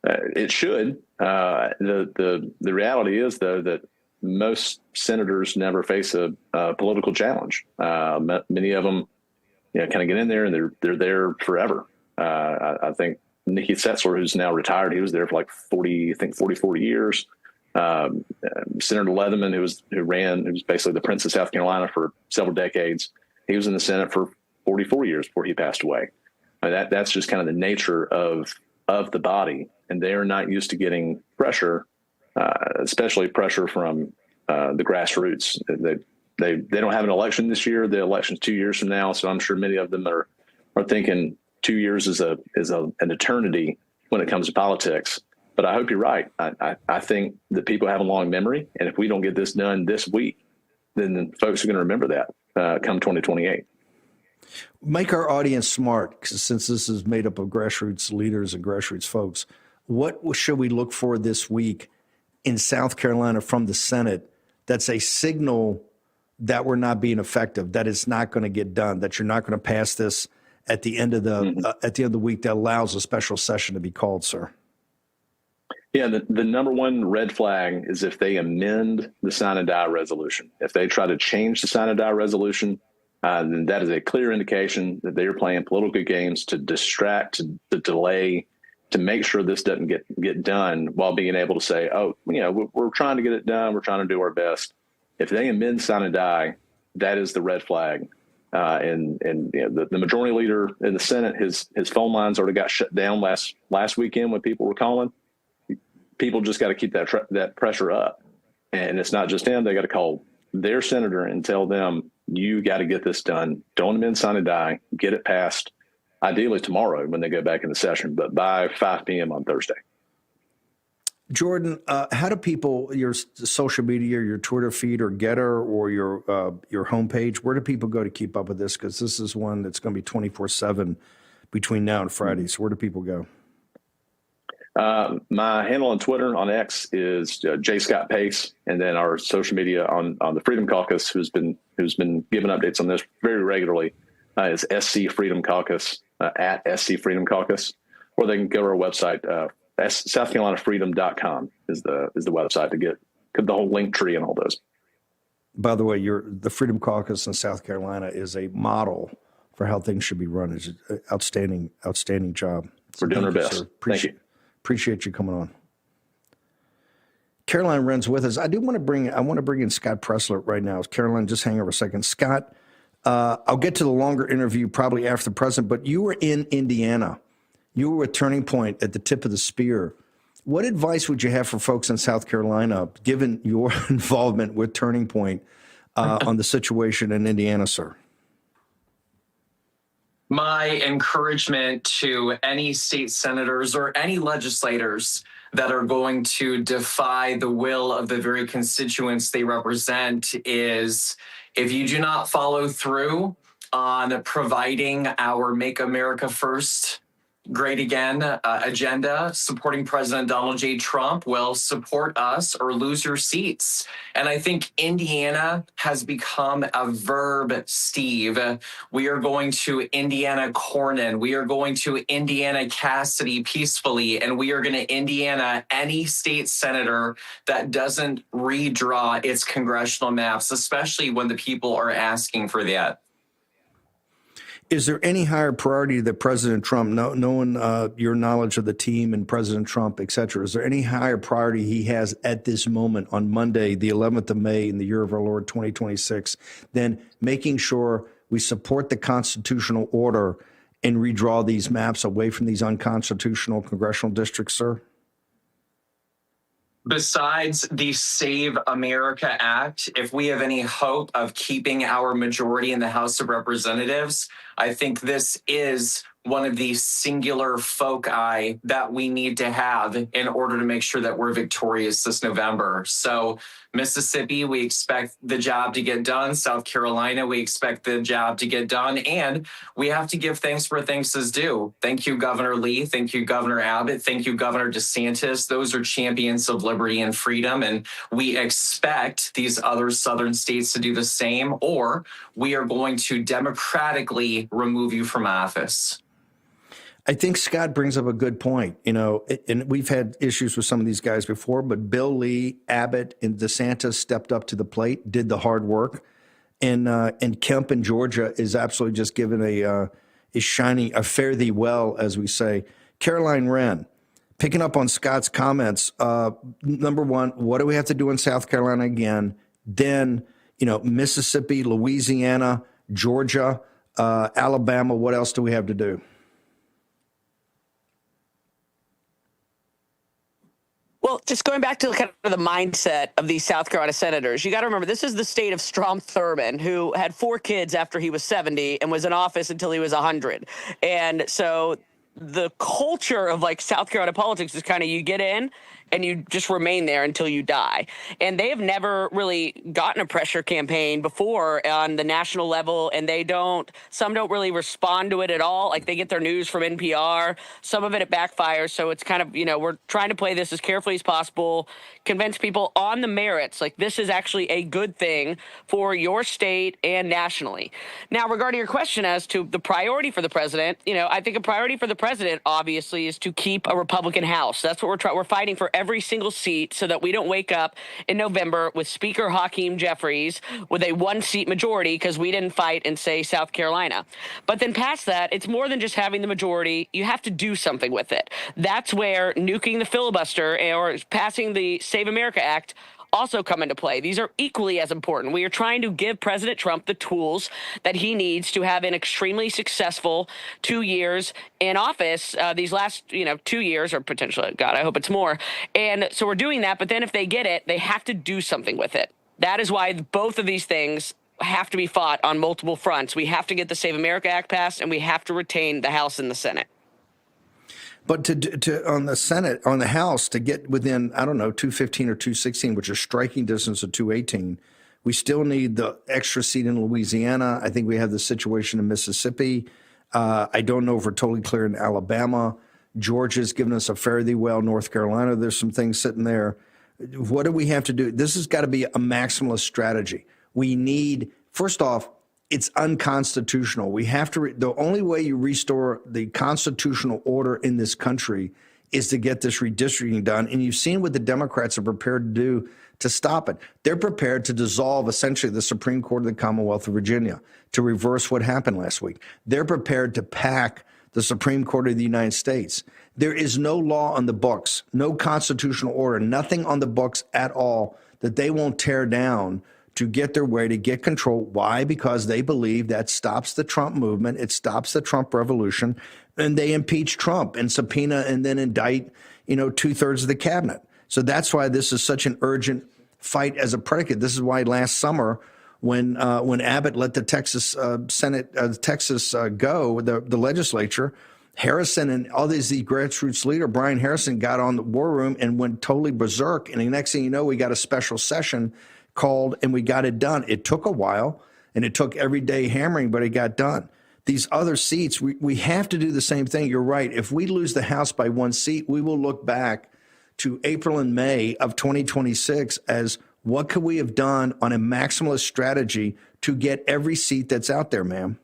It should. The reality is, though, that most senators never face a political challenge. Many of them, kind of get in there and they're there forever. I think Nikki Setzler, who's now retired, he was there for like 44 years. Senator Leatherman, who was basically the Prince of South Carolina for several decades, he was in the Senate for 44 years before he passed away. That's just kind of the nature of the body, and they are not used to getting pressure, especially pressure from the grassroots. They don't have an election this year. The election's 2 years from now, so I'm sure many of them are thinking 2 years is an eternity when it comes to politics. But I hope you're right. I think that people have a long memory, and if we don't get this done this week, then folks are going to remember that come 2028. Make our audience smart, since this is made up of grassroots leaders and grassroots folks. What should we look for this week in South Carolina from the Senate that's a signal that we're not being effective, that it's not going to get done, that you're not going to pass this at the end of the week that allows a special session to be called, sir? Yeah, the number one red flag is if they amend the sign and die resolution. If they try to change the sign and die resolution, then that is a clear indication that they are playing political games to distract, to delay, to make sure this doesn't get done, while being able to say, we're trying to get it done. We're trying to do our best. If they amend sign and die, that is the red flag. The majority leader in the Senate, his phone lines already got shut down last weekend when people were calling. People just got to keep that pressure up. And it's not just him. They got to call their senator and tell them, you got to get this done. Don't amend, sign, and die. Get it passed, ideally tomorrow when they go back into session, but by 5 p.m. on Thursday. Jordan, how do people, your social media, your Twitter feed, or Getter, or your homepage, where do people go to keep up with this? Because this is one that's going to be 24/7 between now and Friday. So where do people go? My handle on Twitter on X is J Scott Pace, and then our social media on the Freedom Caucus, who's been giving updates on this very regularly, is SC Freedom Caucus at SC Freedom Caucus, or they can go to our website. SouthCarolinaFreedom.com is the website to get the whole link tree and all those. By the way, the Freedom Caucus in South Carolina is a model for how things should be run. It's an outstanding job. We're doing our best. Appreciate you coming on. Caroline Wren's with us. I want to bring in Scott Pressler right now. Caroline, just hang over a second. Scott, I'll get to the longer interview probably after the president, but you were in Indiana. You were at Turning Point at the tip of the spear. What advice would you have for folks in South Carolina, given your involvement with Turning Point, on the situation in Indiana, sir? My encouragement to any state senators or any legislators that are going to defy the will of the very constituents they represent is, if you do not follow through on providing our Make America First Great Again agenda, supporting President Donald J. Trump, well, support us or lose your seats. And I think Indiana has become a verb, Steve. We are going to Indiana Cornyn. We are going to Indiana Cassidy peacefully. And we are going to Indiana any state senator that doesn't redraw its congressional maps, especially when the people are asking for that. Is there any higher priority that President Trump, knowing your knowledge of the team and President Trump, et cetera, is there any higher priority he has at this moment on Monday, the 11th of May in the year of our Lord 2026, than making sure we support the constitutional order and redraw these maps away from these unconstitutional congressional districts, sir? Besides the Save America Act, if we have any hope of keeping our majority in the House of Representatives, I think this is one of the singular foci that we need to have in order to make sure that we're victorious this November. So Mississippi, we expect the job to get done. South Carolina, we expect the job to get done. And we have to give thanks where thanks is due. Thank you, Governor Lee. Thank you, Governor Abbott. Thank you, Governor DeSantis. Those are champions of liberty and freedom. And we expect these other southern states to do the same, or we are going to democratically remove you from office. I think Scott brings up a good point, and we've had issues with some of these guys before, but Bill Lee, Abbott, and DeSantis stepped up to the plate, did the hard work, and Kemp in Georgia is absolutely just given is shining a fare thee well, as we say. Caroline Wren, picking up on Scott's comments, number one, what do we have to do in South Carolina again? Then, Mississippi, Louisiana, Georgia, Alabama, what else do we have to do? Well, just going back to kind of the mindset of these South Carolina senators, you got to remember, this is the state of Strom Thurmond, who had 4 kids after he was 70 and was in office until he was 100. And so the culture of South Carolina politics is kind of you get in and you just remain there until you die. And they have never really gotten a pressure campaign before on the national level, and some don't really respond to it at all. They get their news from NPR. Some of it backfires. So it's kind of, we're trying to play this as carefully as possible, convince people on the merits, this is actually a good thing for your state and nationally. Now, regarding your question as to the priority for the president, I think a priority for the president, obviously, is to keep a Republican House. That's what we're fighting for every single seat, so that we don't wake up in November with Speaker Hakeem Jeffries with a 1-seat majority because we didn't fight in, say, South Carolina. But then past that, it's more than just having the majority. You have to do something with it. That's where nuking the filibuster or passing the Save America Act also come into play. These are equally as important. We are trying to give President Trump the tools that he needs to have an extremely successful 2 years in office, these last, 2 years, or potentially, God, I hope it's more. And so we're doing that. But then if they get it, they have to do something with it. That is why both of these things have to be fought on multiple fronts. We have to get the Save America Act passed, and we have to retain the House and the Senate. But to on the Senate, on the House, to get within, 215 or 216, which is striking distance of 218, we still need the extra seat in Louisiana. I think we have the situation in Mississippi. I don't know if we're totally clear in Alabama. Georgia's given us a fare thee well. North Carolina, there's some things sitting there. What do we have to do? This has got to be a maximalist strategy. We need, first off, it's unconstitutional. We have to, the only way you restore the constitutional order in this country is to get this redistricting done. And you've seen what the Democrats are prepared to do to stop it. They're prepared to dissolve essentially the Supreme Court of the Commonwealth of Virginia, to reverse what happened last week. They're prepared to pack the Supreme Court of the United States. There is no law on the books, no constitutional order, nothing on the books at all that they won't tear down to get their way, to get control. Why? Because they believe that stops the Trump movement. It stops the Trump revolution. And they impeach Trump and subpoena and then indict, 2/3 of the cabinet. So that's why this is such an urgent fight as a predicate. This is why last summer, when Abbott let the Texas Texas go, the legislature, Harrison and all these grassroots leader, Brian Harrison, got on the war room and went totally berserk. And the next thing you know, we got a special session called and we got it done. It took a while and it took every day hammering, but it got done. These other seats, we have to do the same thing. You're right. If we lose the House by one seat, we will look back to April and May of 2026 as what could we have done on a maximalist strategy to get every seat that's out there, ma'am?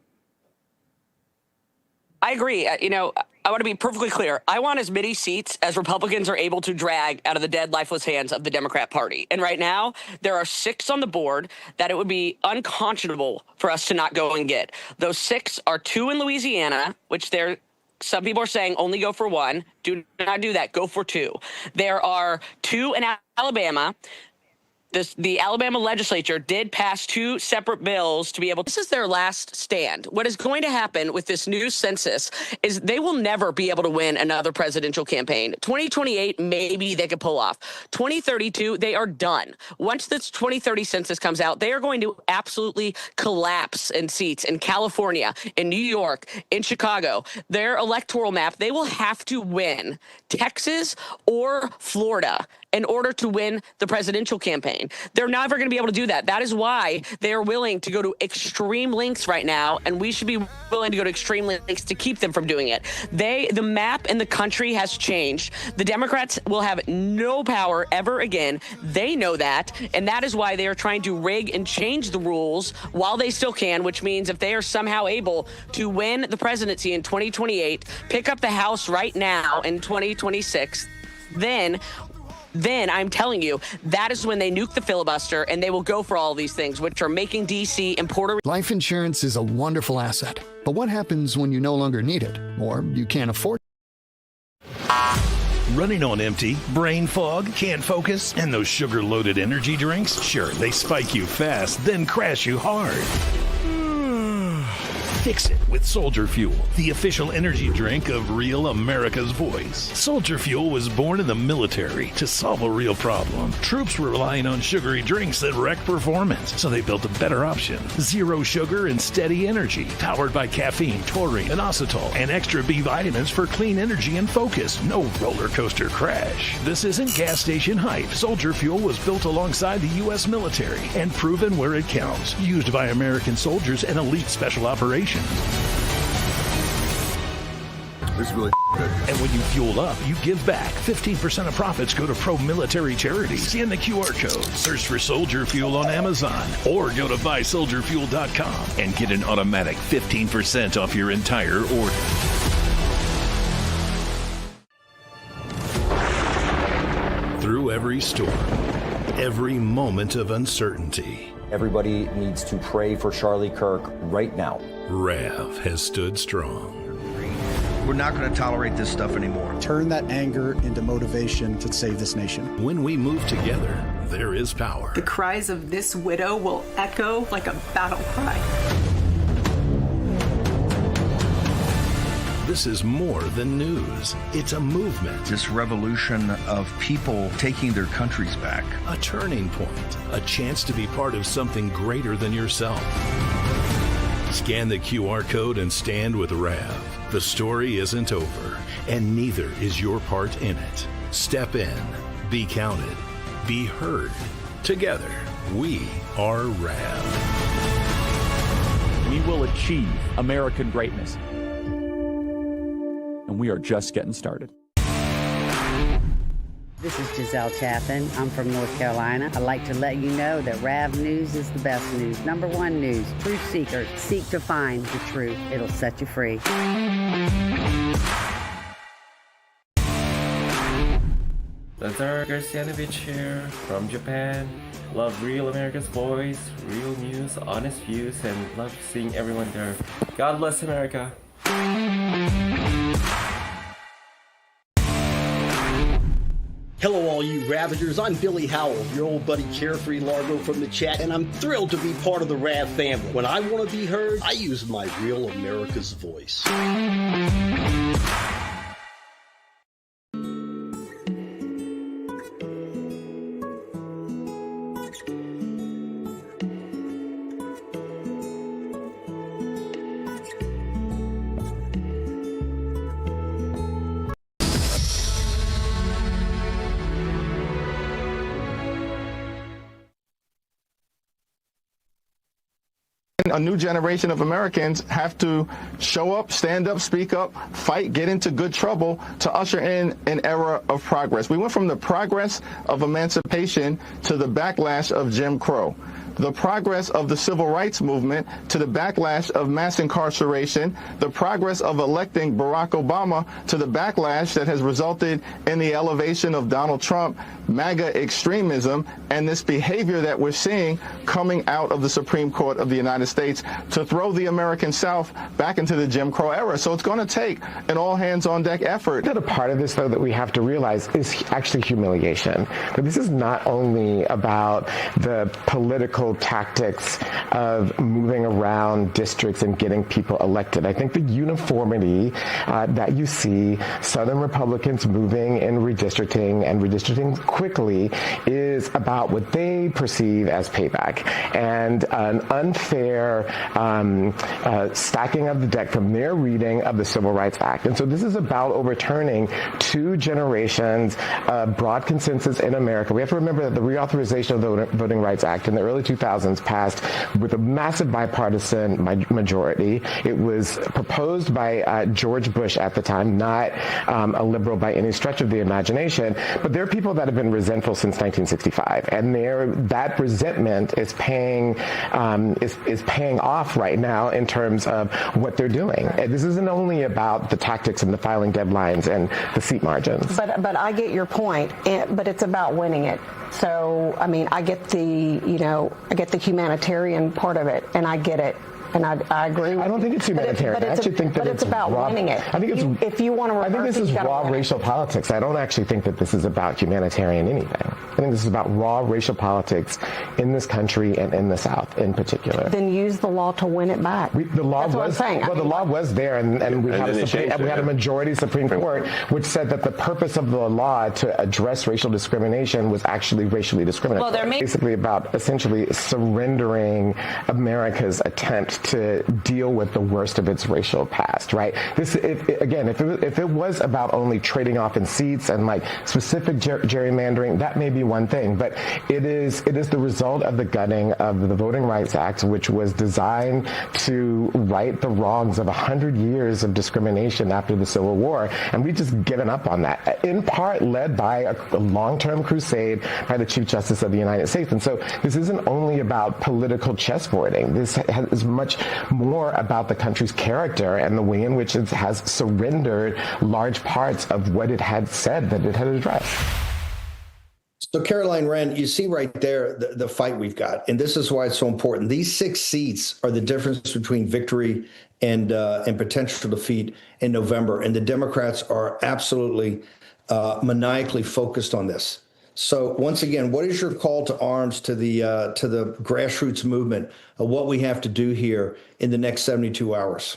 I agree. I want to be perfectly clear. I want as many seats as Republicans are able to drag out of the dead, lifeless hands of the Democrat Party. And right now, there are 6 on the board that it would be unconscionable for us to not go and get. Those 6 are 2 in Louisiana, which some people are saying only go for 1. Do not do that. Go for 2. There are 2 in Alabama. The Alabama legislature did pass 2 separate bills to be able. This is their last stand. What is going to happen with this new census is they will never be able to win another presidential campaign. 2028, maybe they could pull off. 2032, they are done. Once this 2030 census comes out, they are going to absolutely collapse in seats in California, in New York, in Chicago. Their electoral map, they will have to win Texas or Florida in order to win the presidential campaign. They're never going to be able to do that. That is why they are willing to go to extreme lengths right now, and we should be willing to go to extreme lengths to keep them from doing it. The map in the country has changed. The Democrats will have no power ever again. They know that, and that is why they are trying to rig and change the rules while they still can, which means if they are somehow able to win the presidency in 2028, pick up the House right now in 2026, then I'm telling you, that is when they nuke the filibuster and they will go for all these things, which are making D.C. and Puerto Rico. Life insurance is a wonderful asset, but what happens when you no longer need it or you can't afford it? Running on empty, brain fog, can't focus, and those sugar-loaded energy drinks? Sure, they spike you fast, then crash you hard. Fix it with Soldier Fuel, the official energy drink of Real America's Voice. Soldier Fuel was born in the military to solve a real problem. Troops were relying on sugary drinks that wreck performance, so they built a better option. Zero sugar and steady energy, powered by caffeine, taurine, inositol, and extra B vitamins for clean energy and focus. No roller coaster crash. This isn't gas station hype. Soldier Fuel was built alongside the U.S. military and proven where it counts. Used by American soldiers and elite special operations. This is really good. And when you fuel up, you give back. 15% of profits go to pro-military charities. Scan the QR code, search for Soldier Fuel on Amazon, or go to buysoldierfuel.com and get an automatic 15% off your entire order. Through every storm, every moment of uncertainty, everybody needs to pray for Charlie Kirk right now. Rav has stood strong. We're not going to tolerate this stuff anymore. Turn that anger into motivation to save this nation. When we move together, there is power. The cries of this widow will echo like a battle cry. This is more than news. It's a movement. This revolution of people taking their countries back. A turning point. A chance to be part of something greater than yourself. Scan the QR code and stand with Rav. The story isn't over, and neither is your part in it. Step in, be counted, be heard. Together, we are Rav. We will achieve American greatness. And and we are just getting started. This is Giselle Chaffin. I'm from North Carolina. I'd like to let you know that RAV News is the best news. Number one news. Truth seekers seek to find the truth. It'll set you free. Lazar Garcianovich here from Japan. Love Real America's Voice, real news, honest views, and love seeing everyone there. God bless America. Hello, all you Ravagers. I'm Billy Howell, your old buddy Carefree Largo from the chat, and I'm thrilled to be part of the Rav family. When I want to be heard, I use my Real America's Voice. A new generation of Americans have to show up, stand up, speak up, fight, get into good trouble to usher in an era of progress. We went from the progress of emancipation to the backlash of Jim Crow. The progress of the civil rights movement to the backlash of mass incarceration, the progress of electing Barack Obama to the backlash that has resulted in the elevation of Donald Trump, MAGA extremism, and this behavior that we're seeing coming out of the Supreme Court of the United States to throw the American South back into the Jim Crow era. So it's going to take an all-hands-on-deck effort. The part of this, though, that we have to realize is actually humiliation. But this is not only about the political tactics of moving around districts and getting people elected. I think the uniformity that you see Southern Republicans moving and redistricting quickly is about what they perceive as payback and an unfair stacking of the deck from their reading of the Civil Rights Act. And so this is about overturning 2 generations of broad consensus in America. We have to remember that the reauthorization of the Voting Rights Act in the early 2000s passed with a massive bipartisan majority. It was proposed by George Bush at the time, not a liberal by any stretch of the imagination. But there are people that have been resentful since 1965, and that resentment is paying off right now in terms of what they're doing. And this isn't only about the tactics and the filing deadlines and the seat margins. But I get your point, but it's about winning it. So, I mean, I get the humanitarian part of it, and I get it. And I agree with I don't think it's humanitarian. I actually think that it's about winning it. I think it's. If you want to, I think this is raw racial politics. I don't actually think that this is about humanitarian anything. I think this is about raw racial politics in this country and in the South in particular. Then use the law to win it back. The law was there, and we had a majority Supreme Court which said that the purpose of the law to address racial discrimination was actually racially discriminatory. Well, they're basically about essentially surrendering America's attempt to deal with the worst of its racial past, right? If it was about only trading off in seats and like specific gerrymandering, that may be one thing, but it is the result of the gutting of the Voting Rights Act, which was designed to right the wrongs of 100 years of discrimination after the Civil War, and we've just given up on that, in part led by a long-term crusade by the Chief Justice of the United States. And so this isn't only about political chessboarding. This is much more about the country's character and the way in which it has surrendered large parts of what it had said that it had addressed. So, Caroline Wren, you see right there the fight we've got, and this is why it's so important. These 6 seats are the difference between victory and potential defeat in November, and the Democrats are absolutely maniacally focused on this. So once again, what is your call to arms to the grassroots movement of what we have to do here in the next 72 hours?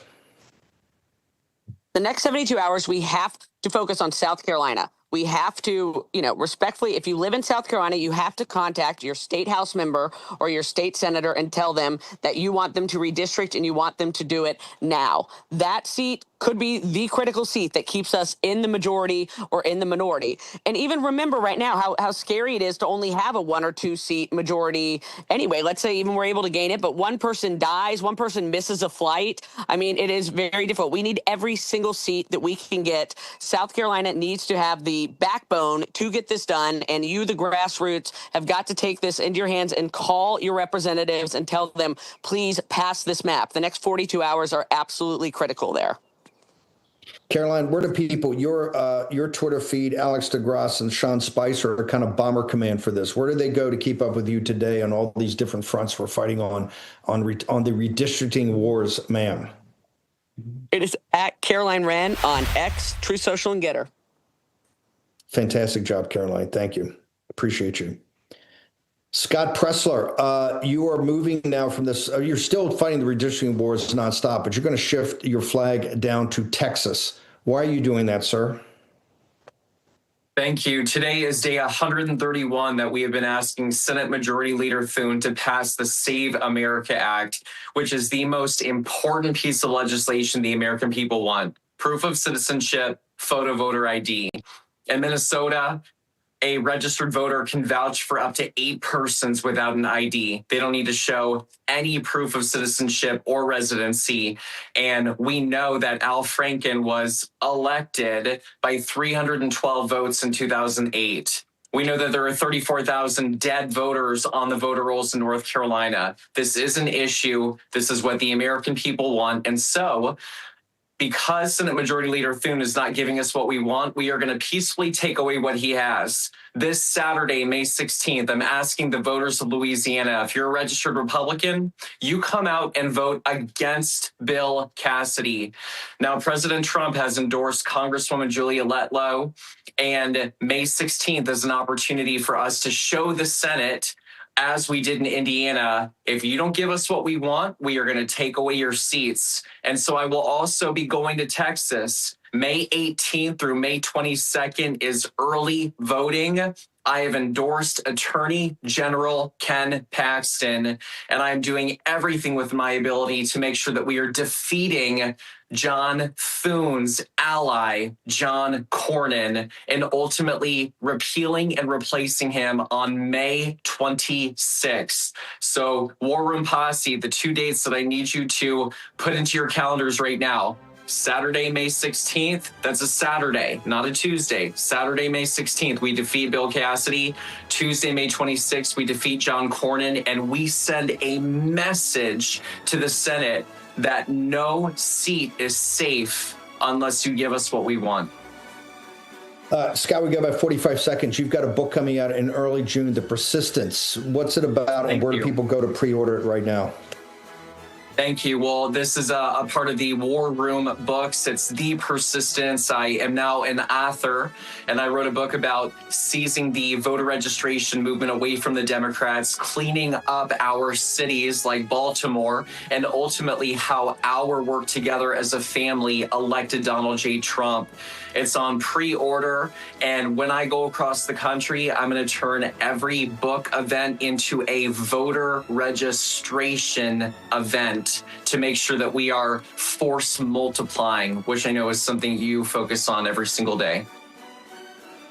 The next 72 hours, we have to focus on South Carolina. We have to, respectfully, if you live in South Carolina, you have to contact your state house member or your state senator and tell them that you want them to redistrict and you want them to do it now. That seat could be the critical seat that keeps us in the majority or in the minority. And even remember right now how scary it is to only have a 1 or 2 seat majority anyway. Let's say even we're able to gain it, but one person dies, one person misses a flight. I mean, it is very difficult. We need every single seat that we can get. South Carolina needs to have the backbone to get this done, and you, the grassroots, have got to take this into your hands and call your representatives and tell them, please pass this map. The next 42 hours are absolutely critical there. Caroline, where do people, your Twitter feed, Alex DeGrasse and Sean Spicer are kind of bomber command for this. Where do they go to keep up with you today on all these different fronts we're fighting on the redistricting wars, ma'am? It is at Caroline Wren on X, Truth Social, and Getter. Fantastic job, Caroline. Thank you. Appreciate you. Scott Pressler, you are moving now from this. You're still fighting the redistricting wars nonstop, but you're going to shift your flag down to Texas. Why are you doing that, sir? Thank you. Today is day 131 that we have been asking Senate Majority Leader Thune to pass the Save America Act, which is the most important piece of legislation the American people want. Proof of citizenship, photo voter ID. In Minnesota, a registered voter can vouch for up to 8 persons without an ID. They don't need to show any proof of citizenship or residency. And we know that Al Franken was elected by 312 votes in 2008. We know that there are 34,000 dead voters on the voter rolls in North Carolina. This is an issue. This is what the American people want. And so, because Senate Majority Leader Thune is not giving us what we want, we are going to peacefully take away what he has. This Saturday, May 16th, I'm asking the voters of Louisiana, if you're a registered Republican, you come out and vote against Bill Cassidy. Now, President Trump has endorsed Congresswoman Julia Letlow, and May 16th is an opportunity for us to show the Senate, as we did in Indiana, if you don't give us what we want, we are going to take away your seats. And so I will also be going to Texas. May 18th through May 22nd is early voting. I have endorsed Attorney General Ken Paxton, and I'm doing everything with my ability to make sure that we are defeating John Thune's ally, John Cornyn, and ultimately repealing and replacing him on May 26th. So, War Room Posse, the 2 dates that I need you to put into your calendars right now. Saturday, May 16th, that's a Saturday, not a Tuesday. Saturday, May 16th, we defeat Bill Cassidy. Tuesday, May 26th, we defeat John Cornyn, and we send a message to the Senate that no seat is safe unless you give us what we want. Scott, we got about 45 seconds. You've got a book coming out in early June, The Persistence. What's it about, and where do people go to pre-order it right now? Thank you. Well, this is a part of the War Room books. It's The Persistence. I am now an author, and I wrote a book about seizing the voter registration movement away from the Democrats, cleaning up our cities like Baltimore, and ultimately how our work together as a family elected Donald J. Trump. It's on pre-order, and when I go across the country, I'm going to turn every book event into a voter registration event to make sure that we are force multiplying, which I know is something you focus on every single day.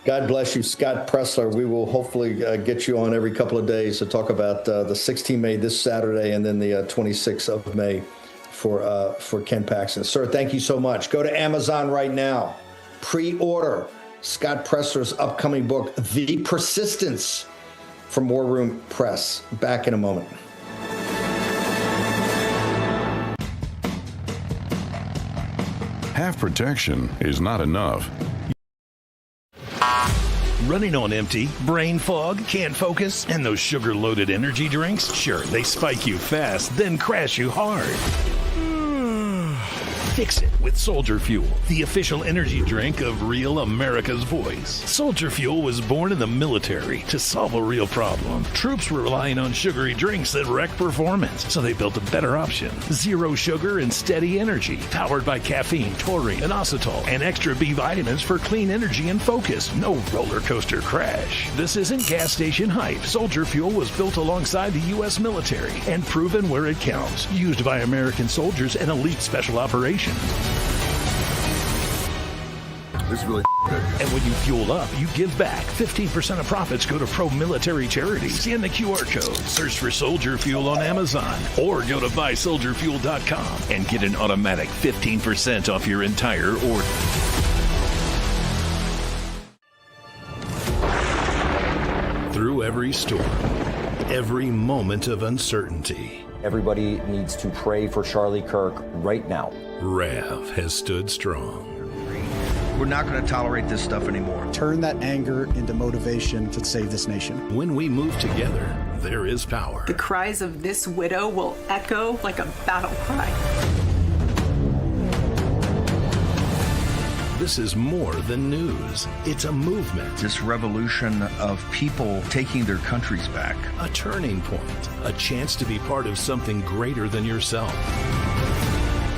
God bless you, Scott Pressler. We will hopefully get you on every couple of days to talk about the 16th May this Saturday and then the 26th of May for Ken Paxton. Sir, thank you so much. Go to Amazon right now. Pre-order Scott Pressler's upcoming book, The Persistence, from War Room Press. Back in a moment. Half protection is not enough. Running on empty, brain fog, can't focus, and those sugar-loaded energy drinks? Sure, they spike you fast, then crash you hard. Fix it with Soldier Fuel, the official energy drink of real America's voice. Soldier Fuel was born in the military to solve a real problem. Troops were relying on sugary drinks that wreck performance, so they built a better option. Zero sugar and steady energy, powered by caffeine, taurine, inositol, and extra B vitamins for clean energy and focus. No roller coaster crash. This isn't gas station hype. Soldier Fuel was built alongside the U.S. military and proven where it counts. Used by American soldiers and elite special operations. This is really good. And when you fuel up, you give back. 15% of profits go to pro-military charities. Scan the QR code, search for Soldier Fuel on Amazon, or go to buysoldierfuel.com and get an automatic 15% off your entire order. Through every storm, every moment of uncertainty, Everybody needs to pray for Charlie Kirk right now. Rav has stood strong. We're not going to tolerate this stuff anymore. Turn that anger into motivation to save this nation. When we move together, there is power. The cries of this widow will echo like a battle cry. This is more than news. It's a movement. This revolution of people taking their countries back. A turning point. A chance to be part of something greater than yourself.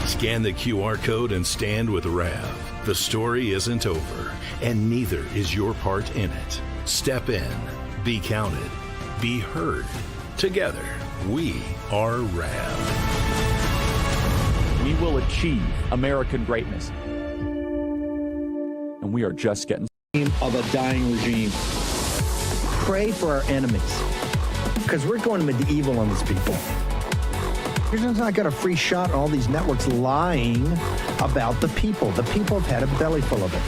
Scan the QR code and stand with Rav. The story isn't over, and neither is your part in it. Step in, be counted, be heard. Together, we are Rav. We will achieve American greatness. And we are just getting of a dying regime. Pray for our enemies, because we're going medieval on these people. You're just not got a free shot on all these networks lying about the people. The people have had a belly full of it.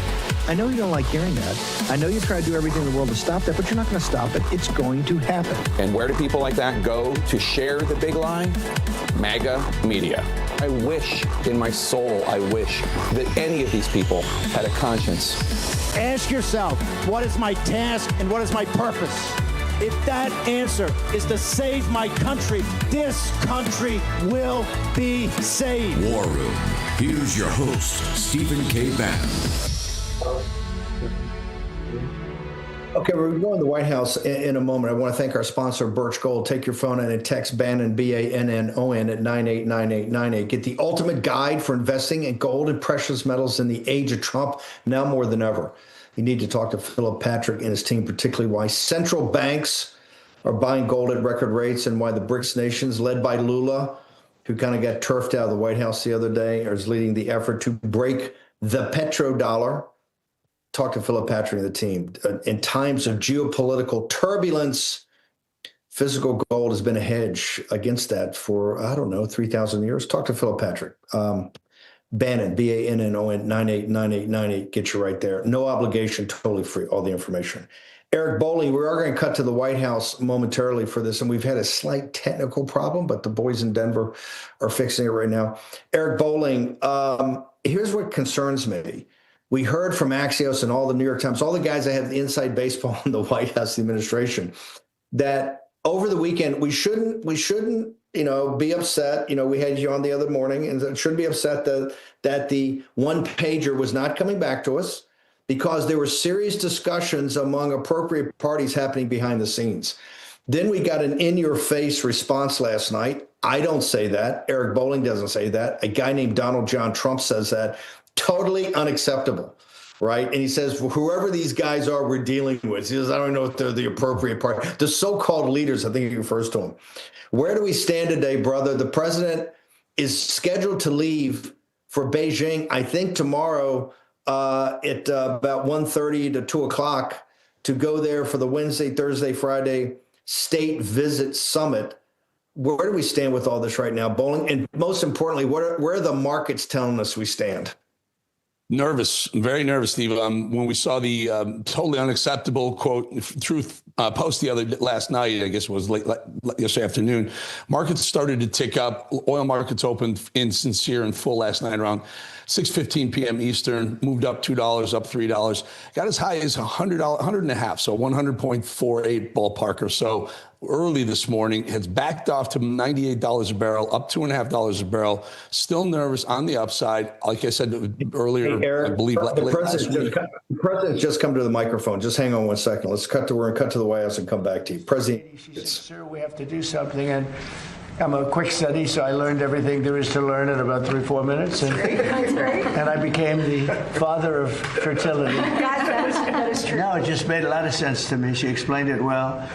I know you don't like hearing that. I know you try to do everything in the world to stop that, but you're not going to stop it. It's going to happen. And where do people like that go to share the big lie? MAGA media. I wish in my soul, I wish that any of these people had a conscience. Ask yourself, what is my task and what is my purpose? If that answer is to save my country, this country will be saved. War Room. Here's your host, Stephen K. Bannon. Okay, we're going to go in the White House in a moment. I want to thank our sponsor, Birch Gold. Take your phone and text Bannon, Bannon, at 989898. Get the ultimate guide for investing in gold and precious metals in the age of Trump, now more than ever. You need to talk to Philip Patrick and his team, particularly why central banks are buying gold at record rates and why the BRICS nations, led by Lula, who kind of got turfed out of the White House the other day, is leading the effort to break the petrodollar. Talk to Philip Patrick and the team. In times of geopolitical turbulence, physical gold has been a hedge against that for, 3,000 years. Talk to Philip Patrick. Bannon, Bannon, 989898. Get you right there. No obligation, totally free, all the information. Eric Bolling, we are going to cut to the White House momentarily for this, and we've had a slight technical problem, but the boys in Denver are fixing it right now. Eric Bolling, here's what concerns me. We heard from Axios and all the New York Times, all the guys that have the inside baseball in the White House, the administration, that over the weekend we shouldn't, be upset. We had you on the other morning, and shouldn't be upset that the one pager was not coming back to us, because there were serious discussions among appropriate parties happening behind the scenes. Then we got an in-your-face response last night. I don't say that. Eric Bolling doesn't say that. A guy named Donald John Trump says that. Totally unacceptable, right? And he says, whoever these guys are we're dealing with, he says, I don't know if they're the appropriate party. The so-called leaders, I think he refers to them. Where do we stand today, brother? The president is scheduled to leave for Beijing, I think tomorrow at about 1:30 to 2 o'clock to go there for the Wednesday, Thursday, Friday state visit summit. Where do we stand with all this right now, Bolling? And most importantly, where are the markets telling us we stand? Nervous, very nervous, Steve. When we saw the totally unacceptable quote truth post last night, I guess it was late yesterday afternoon, markets started to tick up. Oil markets opened insincere and full last night around 6:15 p.m. Eastern, moved up $2, up $3, got as high as $100.50, so 100.48 ballpark or so. Early this morning, has backed off to $98 a barrel, up $2.50 a barrel. Still nervous on the upside. Like I said earlier, hey, Eric, I believe the president's just come to the microphone. Just hang on one second. Let's cut to the White House and come back to you. President, she said, sir, we have to do something. And I'm a quick study, so I learned everything there is to learn in about 3-4 minutes. And, that's great. And I became the father of fertility. That is true. No, it just made a lot of sense to me. She explained it well.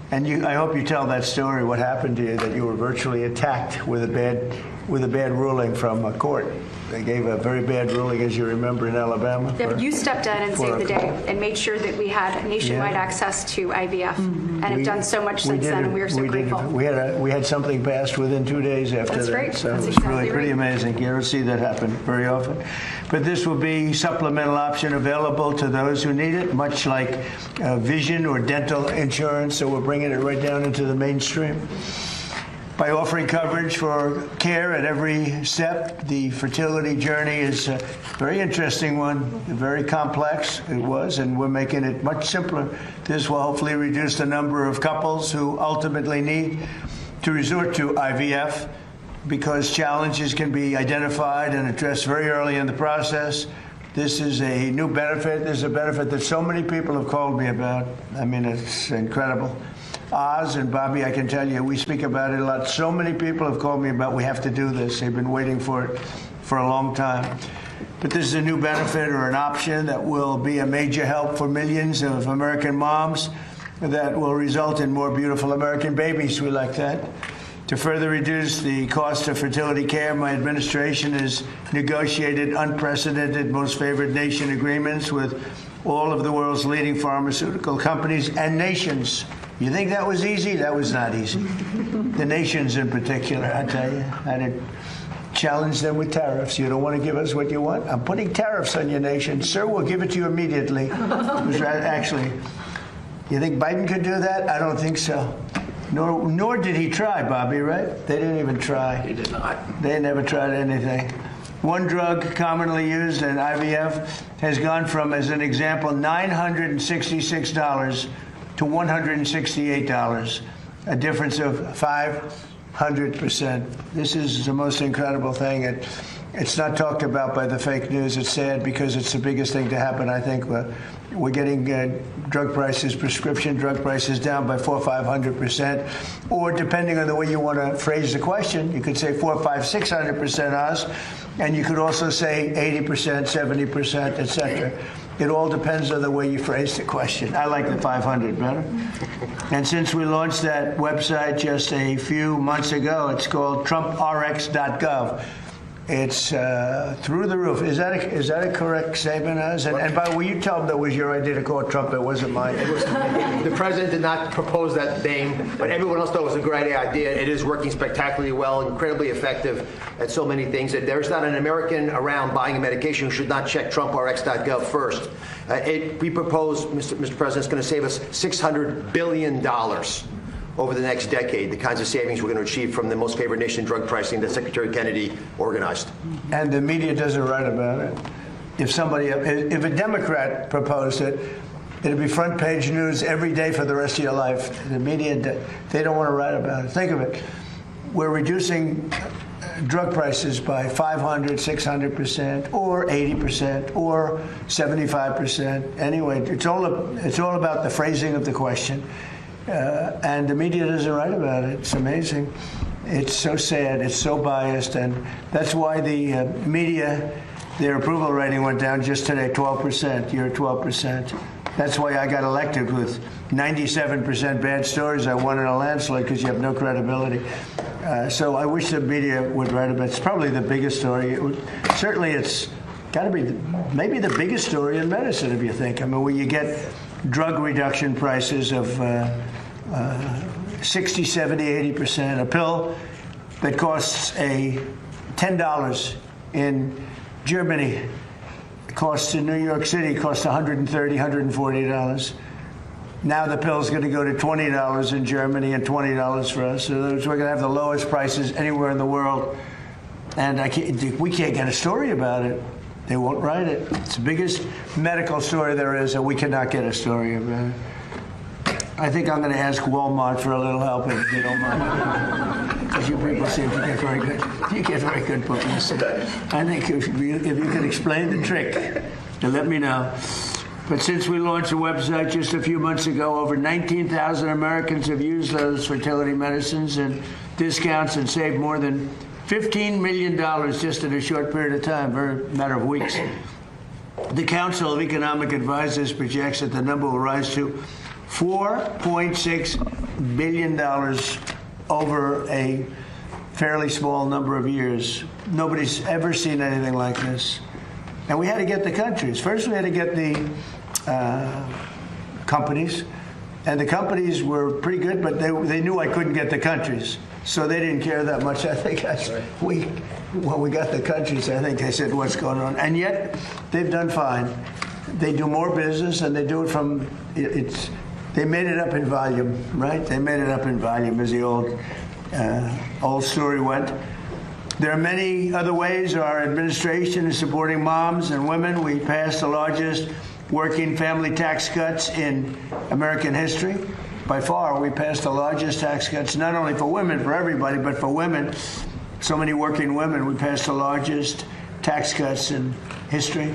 And I hope you tell that story, what happened to you, that you were virtually attacked with a bad ruling from a court. They gave a very bad ruling, as you remember, in Alabama. Yep, you stepped in and saved the day and made sure that we had nationwide access to IVF, and have done so much since then, and we are so grateful. We had something passed within 2 days after That's that. right. So That's it was exactly really pretty right. amazing. You don't see that happen very often. But this will be supplemental option available to those who need it, much like vision or dental insurance. So we're bringing it right down into the mainstream. By offering coverage for care at every step, the fertility journey is a very interesting one, very complex it was, and we're making it much simpler. This will hopefully reduce the number of couples who ultimately need to resort to IVF because challenges can be identified and addressed very early in the process. This is a new benefit. This is a benefit that so many people have called me about. I mean, it's incredible. Oz and Bobby, I can tell you, we speak about it a lot. So many people have called me about we have to do this. They've been waiting for it for a long time. But this is a new benefit or an option that will be a major help for millions of American moms that will result in more beautiful American babies. We like that. To further reduce the cost of fertility care, my administration has negotiated unprecedented most favored nation agreements with all of the world's leading pharmaceutical companies and nations. You think that was easy? That was not easy. The nations in particular, I tell you. I did challenge them with tariffs. You don't want to give us what you want? I'm putting tariffs on your nation. Sir, we'll give it to you immediately. Actually, you think Biden could do that? I don't think so. Nor did he try, Bobby, right? They didn't even try. He did not. They never tried anything. One drug commonly used in IVF has gone from, as an example, $966 to $168, a difference of 500%. This is the most incredible thing. It's not talked about by the fake news. It's sad because it's the biggest thing to happen, I think. We're getting drug prices, prescription drug prices down by 400 or 500%, or depending on the way you want to phrase the question, you could say 400, 500, 600% Oz, and you could also say 80%, 70%, etc. It all depends on the way you phrase the question. I like the 500 better. And since we launched that website just a few months ago, it's called TrumpRx.gov. It's through the roof. Is that a correct statement, Oz? And by the way, you tell them that was your idea to call it Trump. It wasn't mine. The president did not propose that name, but everyone else thought it was a great idea. It is working spectacularly well, incredibly effective at so many things. There's not an American around buying a medication who should not check TrumpRx.gov first. We propose, Mr. President, it's going to save us $600 billion over the next decade, the kinds of savings we're going to achieve from the most favored nation drug pricing that Secretary Kennedy organized. And the media doesn't write about it. If a Democrat proposed it, it'd be front page news every day for the rest of your life. The media, they don't want to write about it. Think of it. We're reducing drug prices by 500, 600%, or 80%, or 75%. Anyway, it's all about the phrasing of the question. And the media doesn't write about it. It's amazing. It's so sad. It's so biased. And that's why the media, their approval rating went down just today, 12%. You're at 12%. That's why I got elected with 97% bad stories. I won in a landslide because you have no credibility. So I wish the media would write about it. It's probably the biggest story. Certainly it's got to be maybe the biggest story in medicine, if you think. I mean, when you get drug reduction prices of 60, 70, 80%. A pill that costs $10 in Germany costs in New York City costs $130, $140. Now the pill's going to go to $20 in Germany and $20 for us. So we're going to have the lowest prices anywhere in the world. And we can't get a story about it. They won't write it. It's the biggest medical story there is, and we cannot get a story about it. I think I'm going to ask Walmart for a little help if you don't mind. Because you people seem to get very good. You get very good publicity. I think if you could explain the trick, then let me know. But since we launched the website just a few months ago, over 19,000 Americans have used those fertility medicines and discounts and saved more than $15 million just in a short period of time, a matter of weeks. The Council of Economic Advisors projects that the number will rise to $4.6 billion over a fairly small number of years. Nobody's ever seen anything like this. And we had to get the countries. First, we had to get the companies. And the companies were pretty good, but they knew I couldn't get the countries. So they didn't care that much. I think when we got the countries, I think they said, what's going on? And yet, they've done fine. They do more business, and they do it from, they made it up in volume, right? They made it up in volume, as the old story went. There are many other ways our administration is supporting moms and women. We passed the largest working family tax cuts in American history. By far, we passed the largest tax cuts, not only for women, for everybody, but for women. So many working women, we passed the largest tax cuts in history.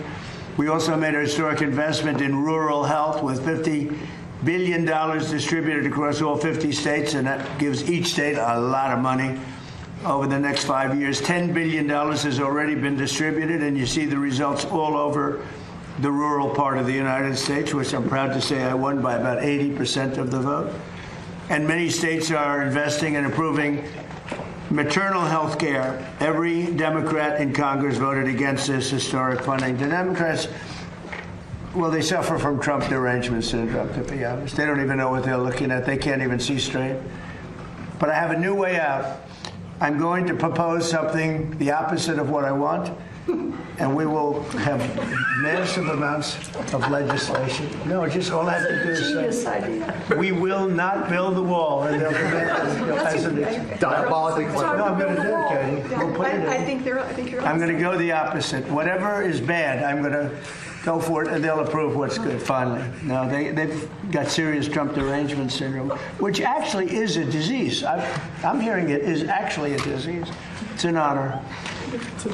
We also made a historic investment in rural health with $50 billion distributed across all 50 states, and that gives each state a lot of money. Over the next 5 years, $10 billion has already been distributed, and you see the results all over the rural part of the United States, which I'm proud to say I won by about 80% of the vote. And many states are investing and improving maternal health care. Every Democrat in Congress voted against this historic funding. The Democrats, well, they suffer from Trump derangement syndrome, to be honest. They don't even know what they're looking at. They can't even see straight. But I have a new way out. I'm going to propose something the opposite of what I want, and we will have massive amounts of legislation. No, just all I have to do is say, we will not build the wall. And they'll diabolically clever. No, I'm going to do it, Katie. We'll put it in. I think you're I'm going to go the opposite. Whatever is bad, I'm going to go for it, and they'll approve what's good, finally. No, they've got serious Trump derangement syndrome, which actually is a disease. I'm hearing it is actually a disease. It's an honor.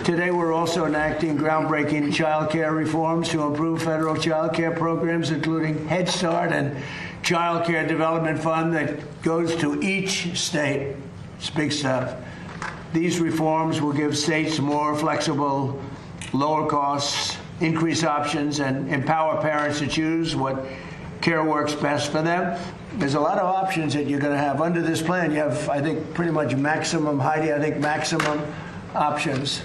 Today, we're also enacting groundbreaking child care reforms to improve federal child care programs, including Head Start and Child Care Development Fund that goes to each state. It's big stuff. These reforms will give states more flexible, lower costs, increase options, and empower parents to choose what care works best for them. There's a lot of options that you're going to have. Under this plan, you have, I think, pretty much maximum, Heidi, I think maximum options.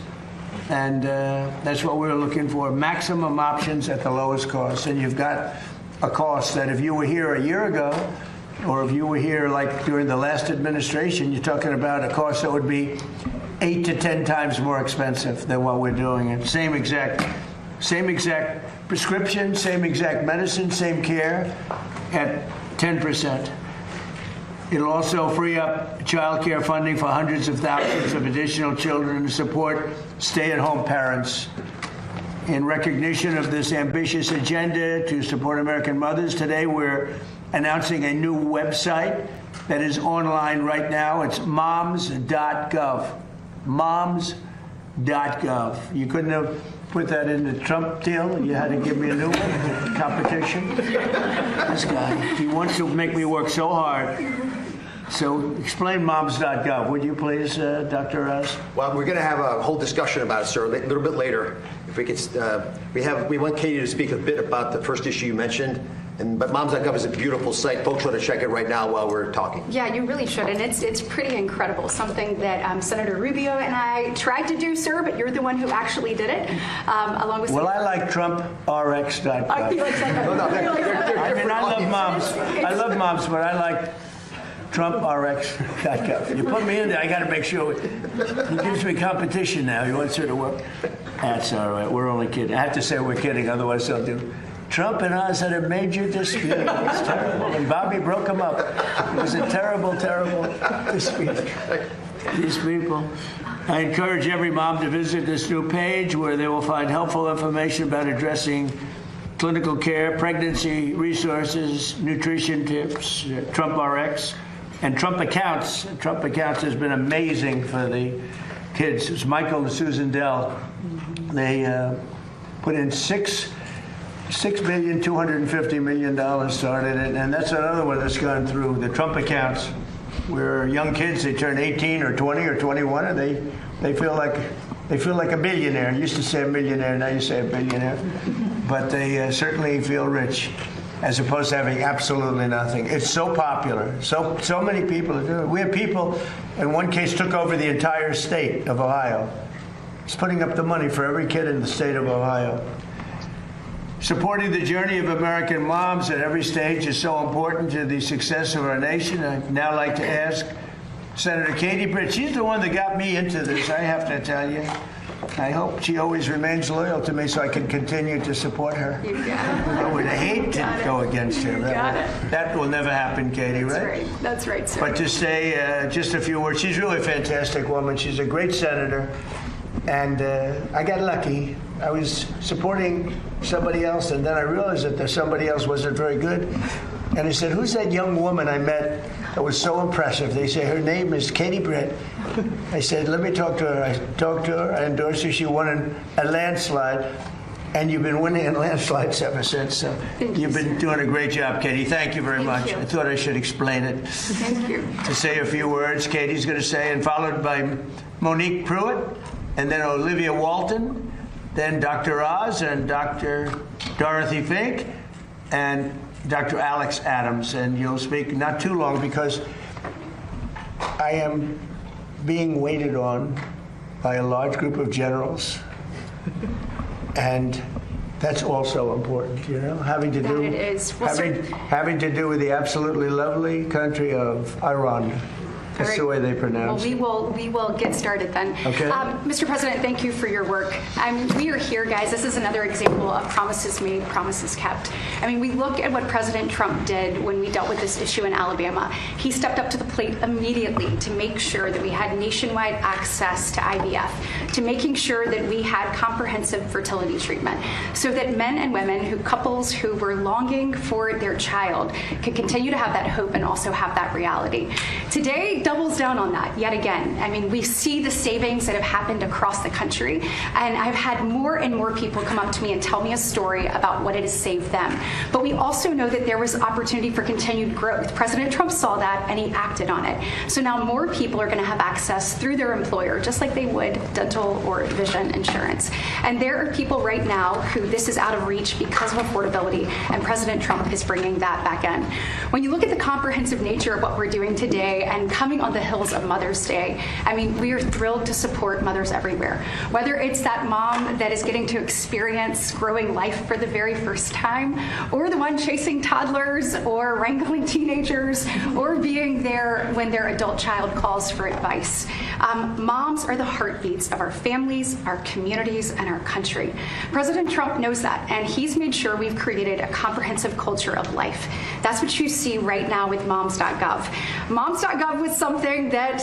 And that's what we're looking for, maximum options at the lowest cost. And you've got a cost that if you were here a year ago, or if you were here like during the last administration, you're talking about a cost that would be 8 to 10 times more expensive than what we're doing. And same exact prescription, same exact medicine, same care at 10%. It'll also free up child care funding for hundreds of thousands of additional children to support stay-at-home parents. In recognition of this ambitious agenda to support American mothers, today we're announcing a new website that is online right now. It's moms.gov. Moms.gov. You couldn't have put that in the Trump deal. You had to give me a new one. Competition. This guy, he wants to make me work so hard. So explain moms.gov, would you please, Dr. Oz? Well, we're going to have a whole discussion about it, sir, a little bit later. If we could, we want Katie to speak a bit about the first issue you mentioned. But moms.gov is a beautiful site. Folks want to check it right now while we're talking. Yeah, you really should. And it's pretty incredible. Something that Senator Rubio and I tried to do, sir, but you're the one who actually did it, along with... Well, I like TrumpRx.gov. I mean, I love moms. I love moms, but I like TrumpRx.gov. You put me in there, I got to make sure. He gives me competition now. He wants her to work. That's all right. We're only kidding. I have to say we're kidding, otherwise they'll do... Trump and Oz had a major dispute. It was terrible. And Bobby broke them up. It was a terrible, terrible dispute. These people. I encourage every mom to visit this new page where they will find helpful information about addressing clinical care, pregnancy resources, nutrition tips, Trump RX, and Trump Accounts. Trump Accounts has been amazing for the kids. It's Michael and Susan Dell. They put in $6.25 billion started it, and that's another one that's gone through the Trump Accounts, where young kids, they turn 18 or 20 or 21, and they feel like a billionaire. You used to say a millionaire, now you say a billionaire, but they certainly feel rich. as opposed to having absolutely nothing. It's so popular. So many people are doing it. We have people, in one case, took over the entire state of Ohio. It's putting up the money for every kid in the state of Ohio. Supporting the journey of American moms at every stage is so important to the success of our nation. I'd now like to ask Senator Katie Britt. She's the one that got me into this, I have to tell you. I hope she always remains loyal to me so I can continue to support her. You got it. I would hate to go against her. That will never happen, Katie, That's right? That's right, sir. But to say just a few words, she's really a fantastic woman. She's a great senator. And I got lucky. I was supporting somebody else, and then I realized that somebody else wasn't very good. And I said, who's that young woman I met that was so impressive? They say, her name is Katie Britt. I said, let me talk to her. I talked to her. I endorsed her. She won a landslide. And you've been winning in landslides ever since. So you've been doing a great job, Katie. Thank you very much. I thought I should explain it. Thank you. To say a few words, Katie's going to say, and followed by Monique Pruitt, and then Olivia Walton, then Dr. Oz and Dr. Dorothy Fink, and Dr. Alex Adams. And you'll speak not too long because I am being waited on by a large group of generals. And that's also important, you know, having to do with the absolutely lovely country of Iran. That's the way they pronounce it. Well, we will get started then. Okay. Mr. President, thank you for your work. We are here, guys. This is another example of promises made, promises kept. I mean, we look at what President Trump did when we dealt with this issue in Alabama. He stepped up to the plate immediately to make sure that we had nationwide access to IVF, to making sure that we had comprehensive fertility treatment, so that men and women, couples who were longing for their child, could continue to have that hope and also have that reality. Today doubles down on that yet again. I mean, we see the savings that have happened across the country, and I've had more and more people come up to me and tell me a story about what it has saved them. But we also know that there was opportunity for continued growth. President Trump saw that and he acted on it. So now more people are going to have access through their employer, just like they would dental or vision insurance. And there are people right now who this is out of reach because of affordability, and President Trump is bringing that back in. When you look at the comprehensive nature of what we're doing today and coming on the heels of Mother's Day, I mean, we are thrilled to support mothers everywhere. Whether it's that mom that is getting to experience growing life for the very first time, or the one chasing toddlers or wrangling teenagers, or being there when their adult child calls for advice. Moms are the heartbeats of our families, our communities, and our country. President Trump knows that, and he's made sure we've created a comprehensive culture of life. That's what you see right now with moms.gov. Moms.gov was something that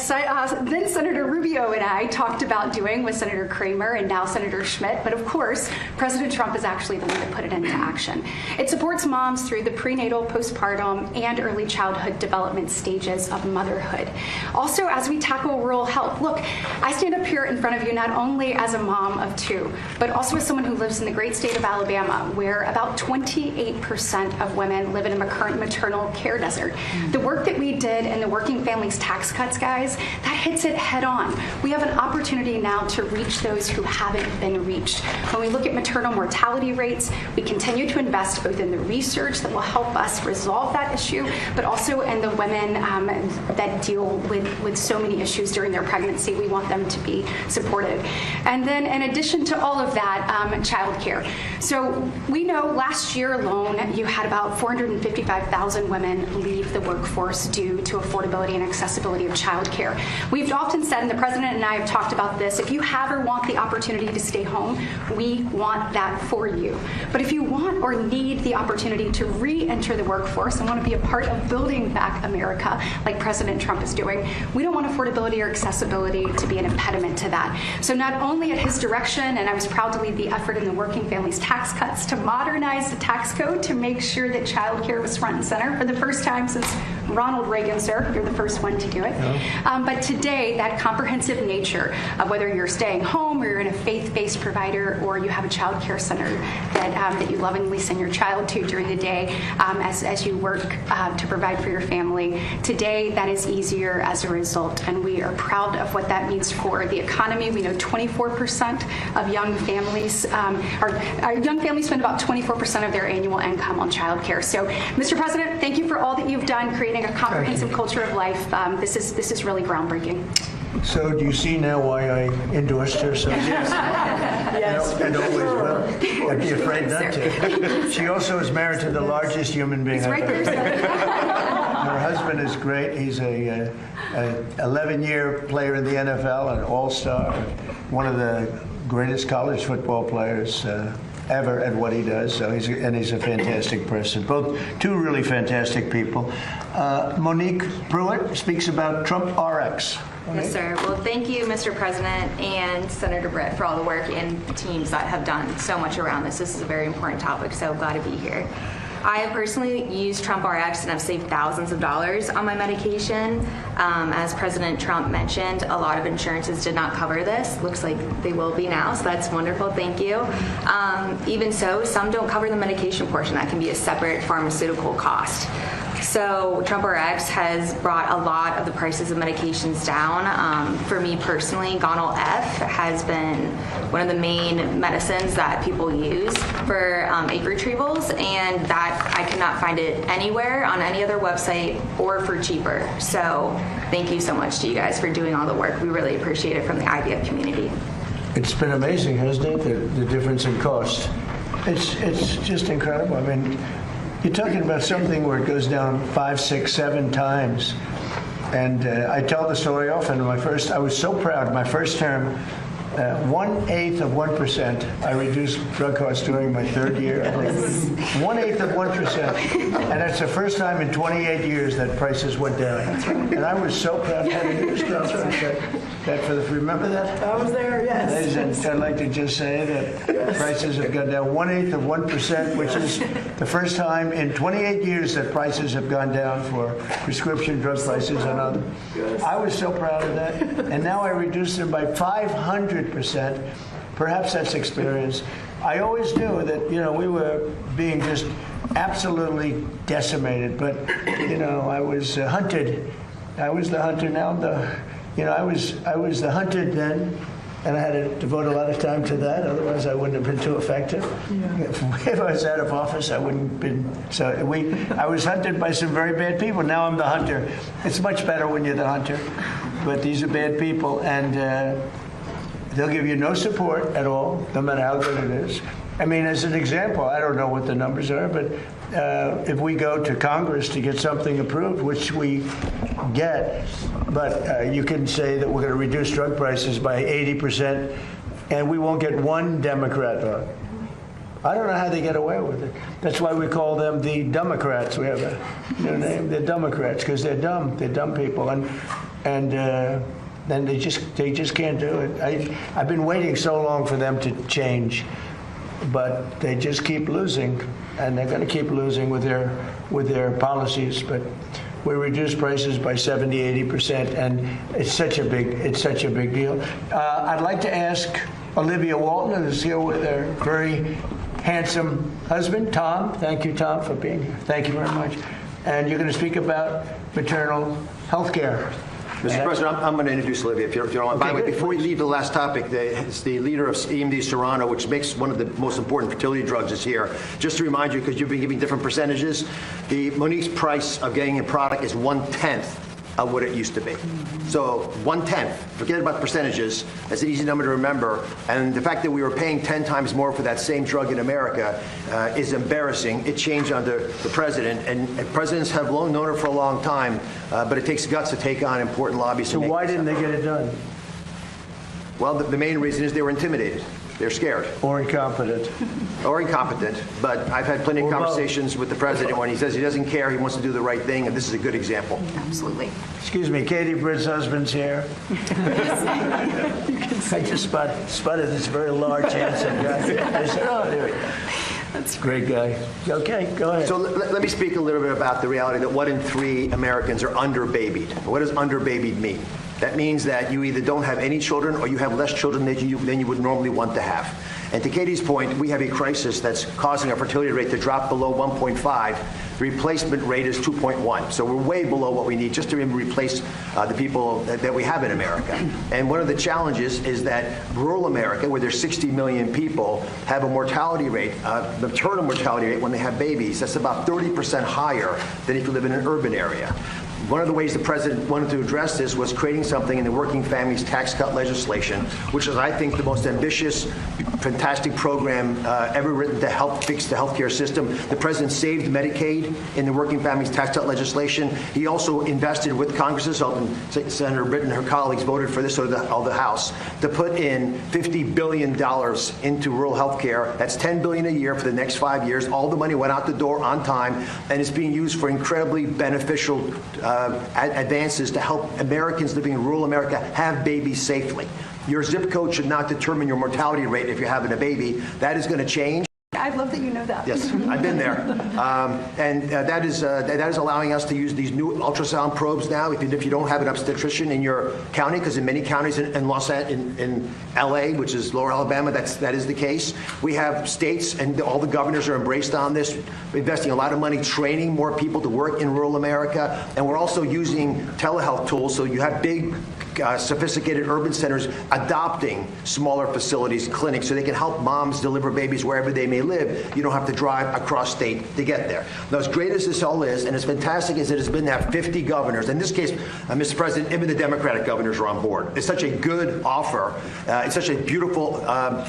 then Senator Rubio and I talked about doing with Senator Kramer and now Senator Schmidt, but of course, President Trump is actually the one that put it into action. It supports moms through the prenatal, postpartum, and early childhood development stages of motherhood. Also, as we tackle rural health, look, I stand up here in front of you not only as a mom of two, but also as someone who lives in the great state of Alabama, where about 28% of women live in a current maternal care desert. The work that we did in the Working Families Tax Cuts, guys, that hits it head on. We have an opportunity now to reach those who haven't been reached. When we look at maternal mortality rates, we continue to invest both in the research that will help us resolve that issue, but also in the women that deal with so many issues during their pregnancy. We want them to be supported. And then in addition to all of that, childcare. So we know last year alone, you had about 455,000 women leave the workforce due to affordability and accessibility of childcare. We've often said, and the president and I have talked about this, if you have or want the opportunity to stay home, we want that for you. But if you want or need the opportunity to re-enter the workforce and want to be a part of building back America, like President Trump is doing, we don't want affordability or accessibility to be an impediment to that. So not only at his direction, and I was proud to lead the effort in the Working Families Tax Cuts to modernize the tax code to make sure that childcare was front and center for the first time since Ronald Reagan, sir, you're the first one to do it. But today, that comprehensive nature of whether you're staying home or you're in a faith-based provider or you have a child care center that you lovingly send your child to during the day as you work to provide for your family, today that is easier as a result, and we are proud of what that means for the economy. We know 24% of young families spend about 24% of their annual income on child care. So, Mr. President, thank you for all that you've done creating a comprehensive culture of life. This is really groundbreaking. So do you see now why I endorsed her? So yes. And always will. I'd be afraid not to. She also is married to the largest human being I've ever met. Her husband is great. He's a 11-year player in the NFL, an all-star, one of the greatest college football players ever at what he does. So he's a fantastic person. Both two really fantastic people. Monique Pruitt speaks about Trump RX. Yes, sir. Well, thank you, Mr. President and Senator Britt, for all the work and the teams that have done so much around this. This is a very important topic, so glad to be here. I have personally used Trump RX and I've saved thousands of dollars on my medication. As President Trump mentioned, a lot of insurances did not cover this. Looks like they will be now, so that's wonderful. Thank you. Even so, some don't cover the medication portion. That can be a separate pharmaceutical cost. So Trump RX has brought a lot of the prices of medications down. For me personally, Gonal F has been one of the main medicines that people use for egg retrievals, and that I cannot find it anywhere on any other website or for cheaper. So thank you so much to you guys for doing all the work. We really appreciate it from the IVF community. It's been amazing, hasn't it, the difference in cost? It's just incredible. I mean, you're talking about something where it goes down 5, 6, 7 times. And I tell the story often. I was so proud. My first term, 1/8 of 1%. I reduced drug costs during my 3rd year. 1/8 of 1%. And that's the first time in 28 years that prices went down. And I was so proud of having used drugs. Remember that? I was there, yes. Ladies and gentlemen, I'd like to just say that prices have gone down 1/8 of 1%, which is the first time in 28 years that prices have gone down for prescription drug prices and other. I was so proud of that. And now I reduced them by 500%. Perhaps that's experience. I always knew that, we were being just absolutely decimated. But, I was hunted. I was the hunter. Now I was the hunted then, and I had to devote a lot of time to that. Otherwise, I wouldn't have been too effective. Yeah. If I was out of office, I wouldn't have been. I was hunted by some very bad people. Now I'm the hunter. It's much better when you're the hunter, but these are bad people, and they'll give you no support at all, no matter how good it is. I mean, as an example, I don't know what the numbers are, but if we go to Congress to get something approved, which we get, but you can say that we're going to reduce drug prices by 80%, and we won't get one Democrat on. I don't know how they get away with it. That's why we call them the Democrats. We have a new name. They're Democrats because they're dumb. They're dumb people, and then they just can't do it. I've been waiting so long for them to change, but they just keep losing, and they're going to keep losing with their policies. But we reduce prices by 70-80%, and it's such a big deal. I'd like to ask Olivia Walton, who's here with her very handsome husband, Tom. Thank you, Tom, for being here. Thank you very much. And you're going to speak about maternal health care. Mr. President, I'm going to introduce Olivia, if you don't mind. By the way, before we leave the last topic, it's the leader of EMD Serrano, which makes one of the most important fertility drugs, is here. Just to remind you, because you've been giving different percentages, Monique's price of getting a product is 1/10 of what it used to be. So 1/10, forget about the percentages, that's an easy number to remember. And the fact that we were paying 10 times more for that same drug in America is embarrassing. It changed under the president, and presidents have known her for a long time, but it takes guts to take on important lobbies. So why didn't they get it done? Well, the main reason is they were intimidated. They're scared. Or incompetent. Or incompetent. But I've had plenty of conversations with the president when he says he doesn't care, he wants to do the right thing, and this is a good example. Absolutely. Excuse me, Katie Britt's husband's here. I just spotted this very large, handsome guy. I said, oh, there we go. That's a great guy. Okay, go ahead. So let me speak a little bit about the reality that 1 in 3 Americans are underbabied. What does underbabied mean? That means that you either don't have any children or you have less children than you would normally want to have. And to Katie's point, we have a crisis that's causing our fertility rate to drop below 1.5. The replacement rate is 2.1. So we're way below what we need just to replace the people that we have in America. And one of the challenges is that rural America, where there's 60 million people, have a mortality rate, maternal mortality rate when they have babies, that's about 30% higher than if you live in an urban area. One of the ways the president wanted to address this was creating something in the Working Families Tax Cut legislation, which is, I think, the most ambitious, fantastic program ever written to help fix the healthcare system. The president saved Medicaid in the Working Families Tax Cut legislation. He also invested with Congress's help, and Senator Britton and her colleagues voted for this of the House, to put in $50 billion into rural healthcare. That's $10 billion a year for the next 5 years. All the money went out the door on time, and it's being used for incredibly beneficial advances to help Americans living in rural America have babies safely. Your zip code should not determine your mortality rate if you're having a baby. That is going to change. I love that you know that. Yes, I've been there. That is allowing us to use these new ultrasound probes now, if you don't have an obstetrician in your county, because in many counties in LA, which is Lower Alabama, that is the case. We have states, and all the governors are embraced on this, investing a lot of money training more people to work in rural America. And we're also using telehealth tools, so you have big, sophisticated urban centers adopting smaller facilities, clinics, so they can help moms deliver babies wherever they may live. You don't have to drive across state to get there. Now, as great as this all is, and as fantastic as it has been to have 50 governors, in this case, Mr. President, even the Democratic governors are on board. It's such a good offer. It's such a beautiful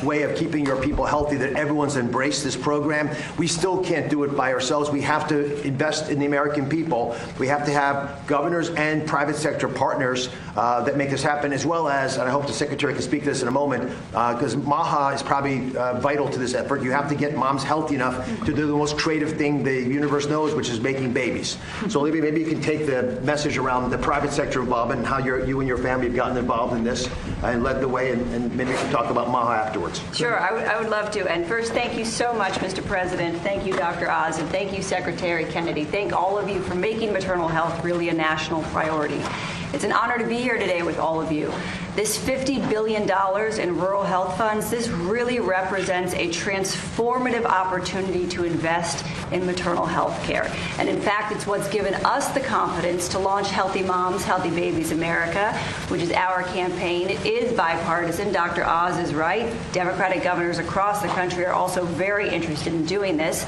way of keeping your people healthy that everyone's embraced this program. We still can't do it by ourselves. We have to invest in the American people. We have to have governors and private sector partners that make this happen, as well as, and I hope the Secretary can speak to this in a moment, because MAHA is probably vital to this effort. You have to get moms healthy enough to do the most creative thing the universe knows, which is making babies. So Olivia, maybe you can take the message around the private sector involvement and how you and your family have gotten involved in this and led the way, and maybe we can talk about MAHA afterwards. Sure, I would love to. And first, thank you so much, Mr. President. Thank you, Dr. Oz, and thank you, Secretary Kennedy. Thank all of you for making maternal health really a national priority. It's an honor to be here today with all of you. This $50 billion in rural health funds, this really represents a transformative opportunity to invest in maternal health care. And in fact, it's what's given us the confidence to launch Healthy Moms, Healthy Babies America, which is our campaign. It is bipartisan. Dr. Oz is right. Democratic governors across the country are also very interested in doing this.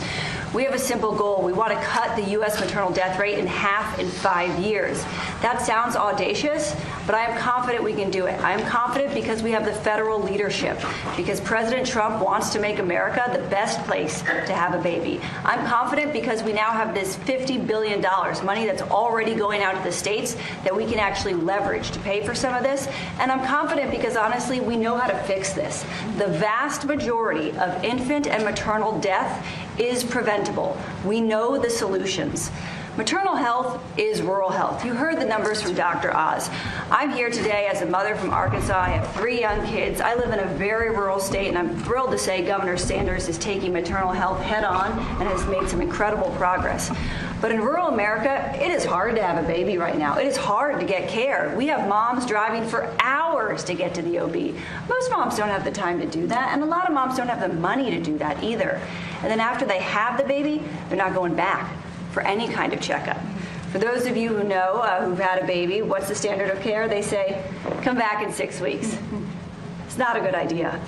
We have a simple goal. We want to cut the U.S. maternal death rate in half in 5 years. That sounds audacious, but I am confident we can do it. I am confident because we have the federal leadership, because President Trump wants to make America the best place to have a baby. I'm confident because we now have this $50 billion, money that's already going out to the states that we can actually leverage to pay for some of this. And I'm confident because, honestly, we know how to fix this. The vast majority of infant and maternal death is preventable. We know the solutions. Maternal health is rural health. You heard the numbers from Dr. Oz. I'm here today as a mother from Arkansas. I have 3 young kids. I live in a very rural state, and I'm thrilled to say Governor Sanders is taking maternal health head on and has made some incredible progress. But in rural America, it is hard to have a baby right now. It is hard to get care. We have moms driving for hours to get to the OB. Most moms don't have the time to do that, and a lot of moms don't have the money to do that either. And then after they have the baby, they're not going back for any kind of checkup. For those of you who know, who've had a baby, what's the standard of care? They say, come back in 6 weeks. It's not a good idea.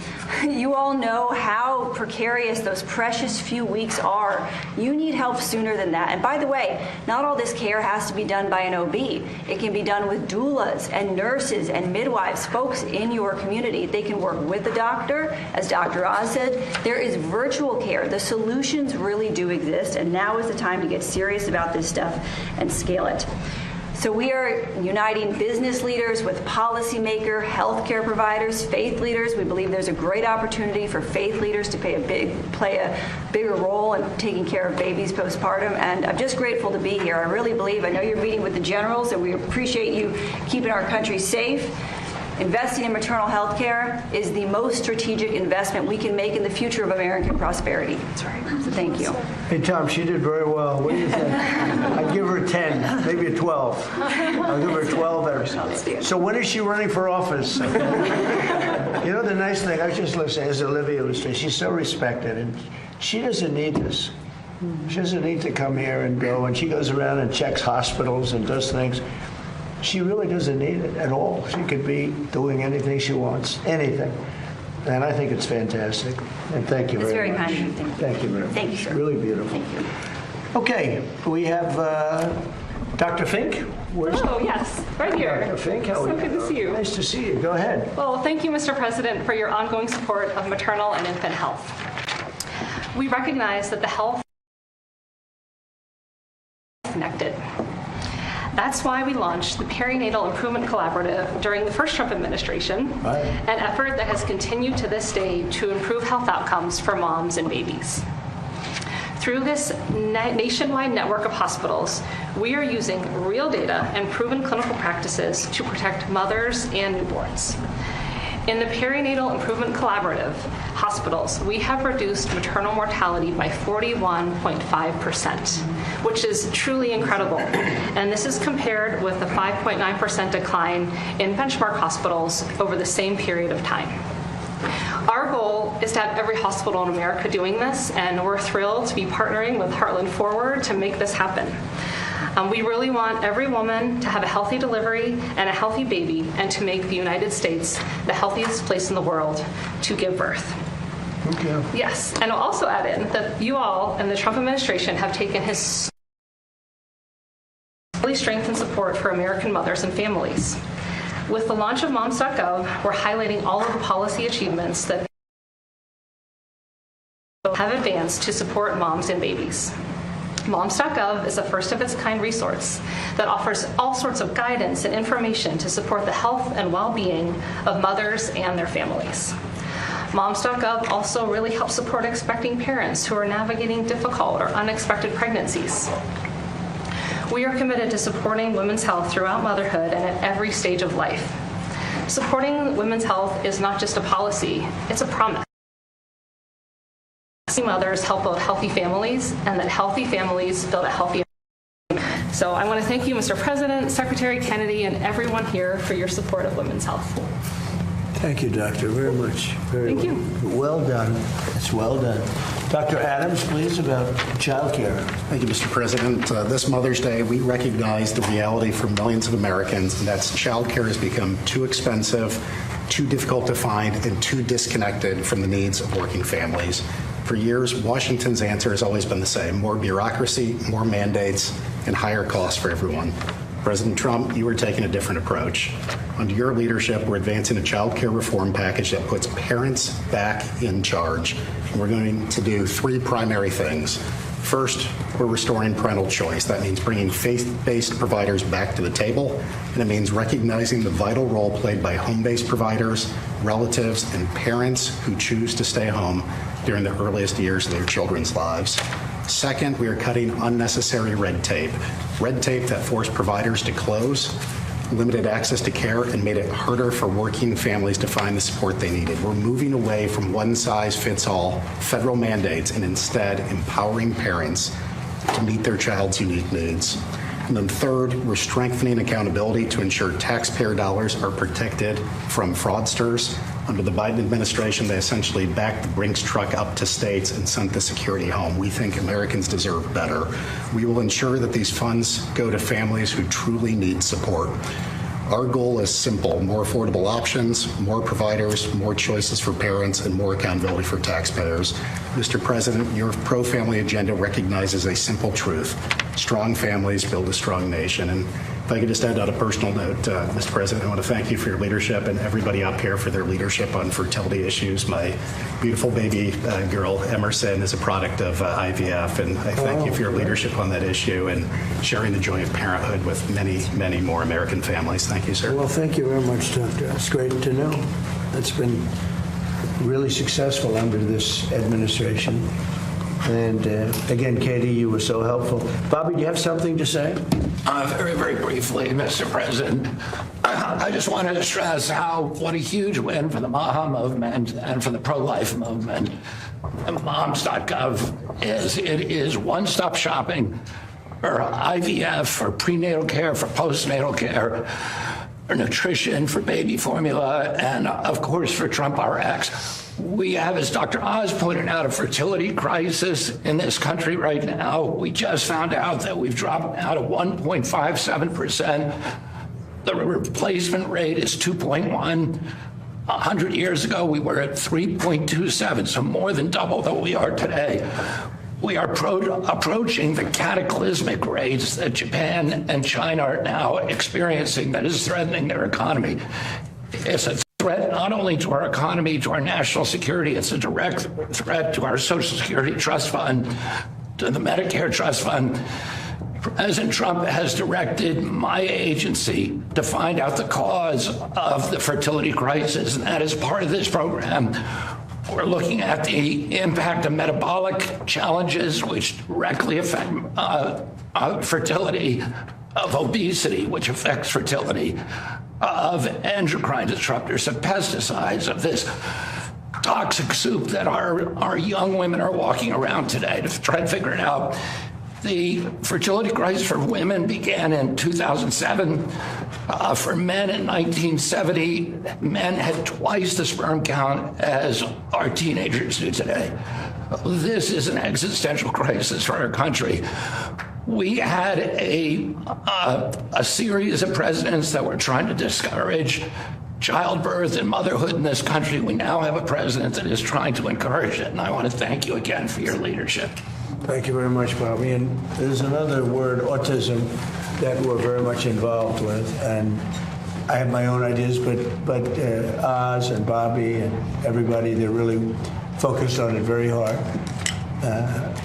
You all know how precarious those precious few weeks are. You need help sooner than that. And by the way, not all this care has to be done by an OB. It can be done with doulas and nurses and midwives, folks in your community. They can work with the doctor. As Dr. Oz said, there is virtual care. The solutions really do exist, and now is the time to get serious about this stuff and scale it. So we are uniting business leaders with policymakers, healthcare providers, faith leaders. We believe there's a great opportunity for faith leaders to play a bigger role in taking care of babies postpartum. And I'm just grateful to be here. I really believe, I know you're meeting with the generals, and we appreciate you keeping our country safe. Investing in maternal health care is the most strategic investment we can make in the future of American prosperity. That's right. So thank you. Hey, Tom, she did very well. What do you think? I'd give her a 10, maybe a 12. I'll give her a 12 better. So when is she running for office? You know, the nice thing, I was just listening, as Olivia was saying, she's so respected, and she doesn't need this. She doesn't need to come here and go, and she goes around and checks hospitals and does things. She really doesn't need it at all. She could be doing anything she wants, anything. And I think it's fantastic. And thank you very much. It's very kind of you. Thank you very much. Thank you, sir. Really beautiful. Thank you. Okay, we have Dr. Fink. Oh, yes, right here. Dr. Fink, how are you? So good to see you. Nice to see you. Go ahead. Well, thank you, Mr. President, for your ongoing support of maternal and infant health. We recognize that the health is connected. That's why we launched the Perinatal Improvement Collaborative during the first Trump administration, an effort that has continued to this day to improve health outcomes for moms and babies. Through this nationwide network of hospitals, we are using real data and proven clinical practices to protect mothers and newborns. In the Perinatal Improvement Collaborative hospitals, we have reduced maternal mortality by 41.5%, which is truly incredible. And this is compared with the 5.9% decline in benchmark hospitals over the same period of time. Our goal is to have every hospital in America doing this, and we're thrilled to be partnering with Heartland Forward to make this happen. We really want every woman to have a healthy delivery and a healthy baby, and to make the United States the healthiest place in the world to give birth. Okay. Yes, and I'll also add in that you all and the Trump administration have taken his strength and support for American mothers and families. With the launch of moms.gov, we're highlighting all of the policy achievements that have advanced to support moms and babies. Moms.gov is a first-of-its-kind resource that offers all sorts of guidance and information to support the health and well-being of mothers and their families. Moms.gov also really helps support expecting parents who are navigating difficult or unexpected pregnancies. We are committed to supporting women's health throughout motherhood and at every stage of life. Supporting women's health is not just a policy, it's a promise. Mothers help build healthy families, and that healthy families build a healthy. So I want to thank you, Mr. President, Secretary Kennedy, and everyone here for your support of women's health. Thank you, Doctor, very much. Thank you. Well done. It's well done. Dr. Adams, please, about child care. Thank you, Mr. President. This Mother's Day, we recognize the reality for millions of Americans, and that's child care has become too expensive, too difficult to find, and too disconnected from the needs of working families. For years, Washington's answer has always been the same: more bureaucracy, more mandates, and higher costs for everyone. President Trump, you are taking a different approach. Under your leadership, we're advancing a child care reform package that puts parents back in charge. And we're going to do three primary things. First, we're restoring parental choice. That means bringing faith-based providers back to the table, and it means recognizing the vital role played by home-based providers, relatives, and parents who choose to stay home during the earliest years of their children's lives. Second, we are cutting unnecessary red tape that forced providers to close, limited access to care, and made it harder for working families to find the support they needed. We're moving away from one-size-fits-all federal mandates and instead empowering parents to meet their child's unique needs. And then third, we're strengthening accountability to ensure taxpayer dollars are protected from fraudsters. Under the Biden administration, they essentially backed the Brinks truck up to states and sent the security home. We think Americans deserve better. We will ensure that these funds go to families who truly need support. Our goal is simple: more affordable options, more providers, more choices for parents, and more accountability for taxpayers. Mr. President, your pro-family agenda recognizes a simple truth: strong families build a strong nation. And if I could just add on a personal note, Mr. President, I want to thank you for your leadership and everybody up here for their leadership on fertility issues. My beautiful baby girl, Emerson, is a product of IVF, and I thank you for your leadership on that issue and sharing the joy of parenthood with many, many more American families. Thank you, sir. Well, thank you very much, Doctor. It's great to know. That's been really successful under this administration. And again, Katie, you were so helpful. Bobby, do you have something to say? Very, very briefly, Mr. President. I just wanted to stress what a huge win for the MAHA movement and for the pro-life movement Moms.gov is. It is one-stop shopping for IVF, for prenatal care, for postnatal care, for nutrition, for baby formula, and of course for Trump RX. We have, as Dr. Oz pointed out, a fertility crisis in this country right now. We just found out that we've dropped out of 1.57%. The replacement rate is 2.1. 100 years ago, we were at 3.27, so more than double than we are today. We are approaching the cataclysmic rates that Japan and China are now experiencing that is threatening their economy. It's a threat not only to our economy, to our national security, it's a direct threat to our Social Security Trust Fund, to the Medicare Trust Fund. President Trump has directed my agency to find out the cause of the fertility crisis, and that is part of this program. We're looking at the impact of metabolic challenges, which directly affect fertility, of obesity, which affects fertility, of endocrine disruptors, of pesticides, of this toxic soup that our young women are walking around today to try to figure it out. The fertility crisis for women began in 2007. For men in 1970, men had twice the sperm count as our teenagers do today. This is an existential crisis for our country. We had a series of presidents that were trying to discourage childbirth and motherhood in this country. We now have a president that is trying to encourage it, and I want to thank you again for your leadership. Thank you very much, Bobby. And there's another word, autism, that we're very much involved with. And I have my own ideas, but Oz and Bobby and everybody, they're really focused on it very hard.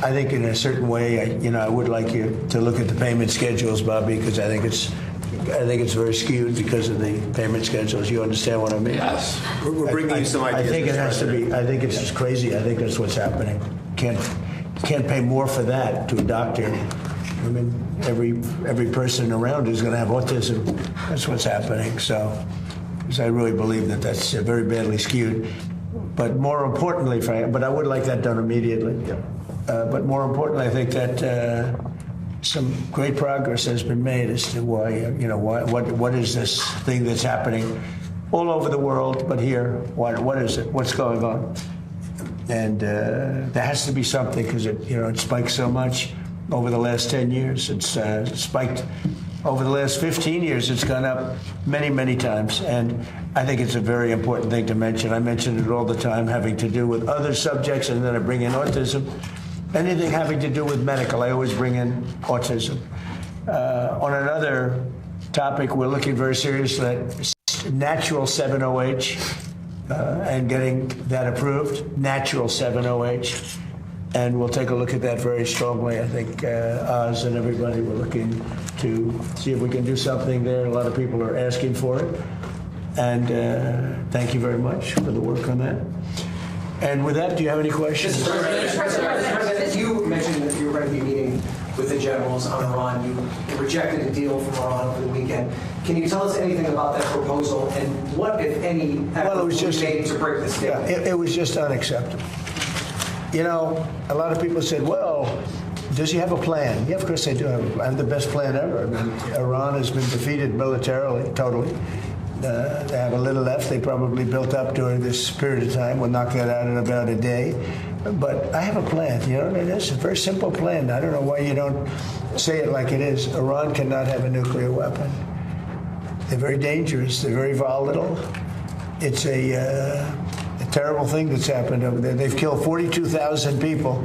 I think in a certain way, I would like you to look at the payment schedules, Bobby, because I think it's very skewed because of the payment schedules. You understand what I mean? Yes. We're bringing you some ideas. I think it has to be. I think it's just crazy. I think that's what's happening. Can't pay more for that to a doctor. I mean, every person around is going to have autism. That's what's happening. So I really believe that that's very badly skewed. But more importantly, but I would like that done immediately. But more importantly, I think that some great progress has been made as to why, what is this thing that's happening all over the world, but here, what is it? What's going on? And there has to be something because it spiked so much over the last 10 years. It's spiked over the last 15 years. It's gone up many, many times. And I think it's a very important thing to mention. I mention it all the time, having to do with other subjects, and then I bring in autism. Anything having to do with medical, I always bring in autism. On another topic, we're looking very seriously at natural 7-OH. And getting that approved, natural 7-OH. And we'll take a look at that very strongly. I think Oz and everybody were looking to see if we can do something there. A lot of people are asking for it. And thank you very much for the work on that. And with that, do you have any questions? Mr. President, you mentioned that you were going to be meeting with the generals on Iran. You rejected a deal from Iran over the weekend. Can you tell us anything about that proposal and what, if any, effort was made to break this deal? Yeah, it was just unacceptable. A lot of people said, well, does he have a plan? Yeah, of course they do have a plan. The best plan ever. I mean, Iran has been defeated militarily, totally. They have a little left. They probably built up during this period of time. We'll knock that out in about a day. But I have a plan. It's a very simple plan. I don't know why you don't say it like it is. Iran cannot have a nuclear weapon. They're very dangerous. They're very volatile. It's a terrible thing that's happened over there. They've killed 42,000 people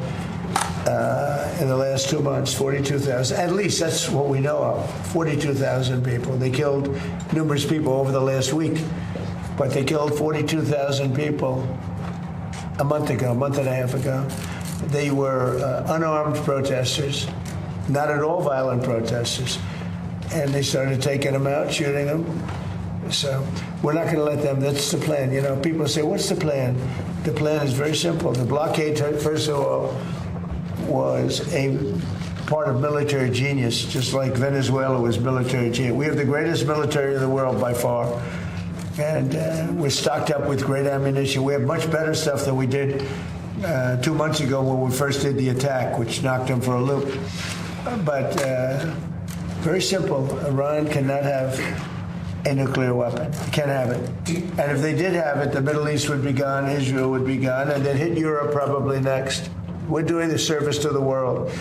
in the last 2 months. 42,000. At least that's what we know of. 42,000 people. They killed numerous people over the last week. But they killed 42,000 people a month and a half ago. They were unarmed protesters, not at all violent protesters. And they started taking them out, shooting them. So we're not going to let them. That's the plan. People say, what's the plan? The plan is very simple. The blockade, first of all, was a part of military genius, just like Venezuela was military genius. We have the greatest military in the world by far, and we're stocked up with great ammunition. We have much better stuff than we did 2 months ago when we first did the attack, which knocked them for a loop. But very simple, Iran cannot have a nuclear weapon. Can't have it. And if they did have it, the Middle East would be gone, Israel would be gone, and they'd hit Europe probably next. We're doing the service to the world.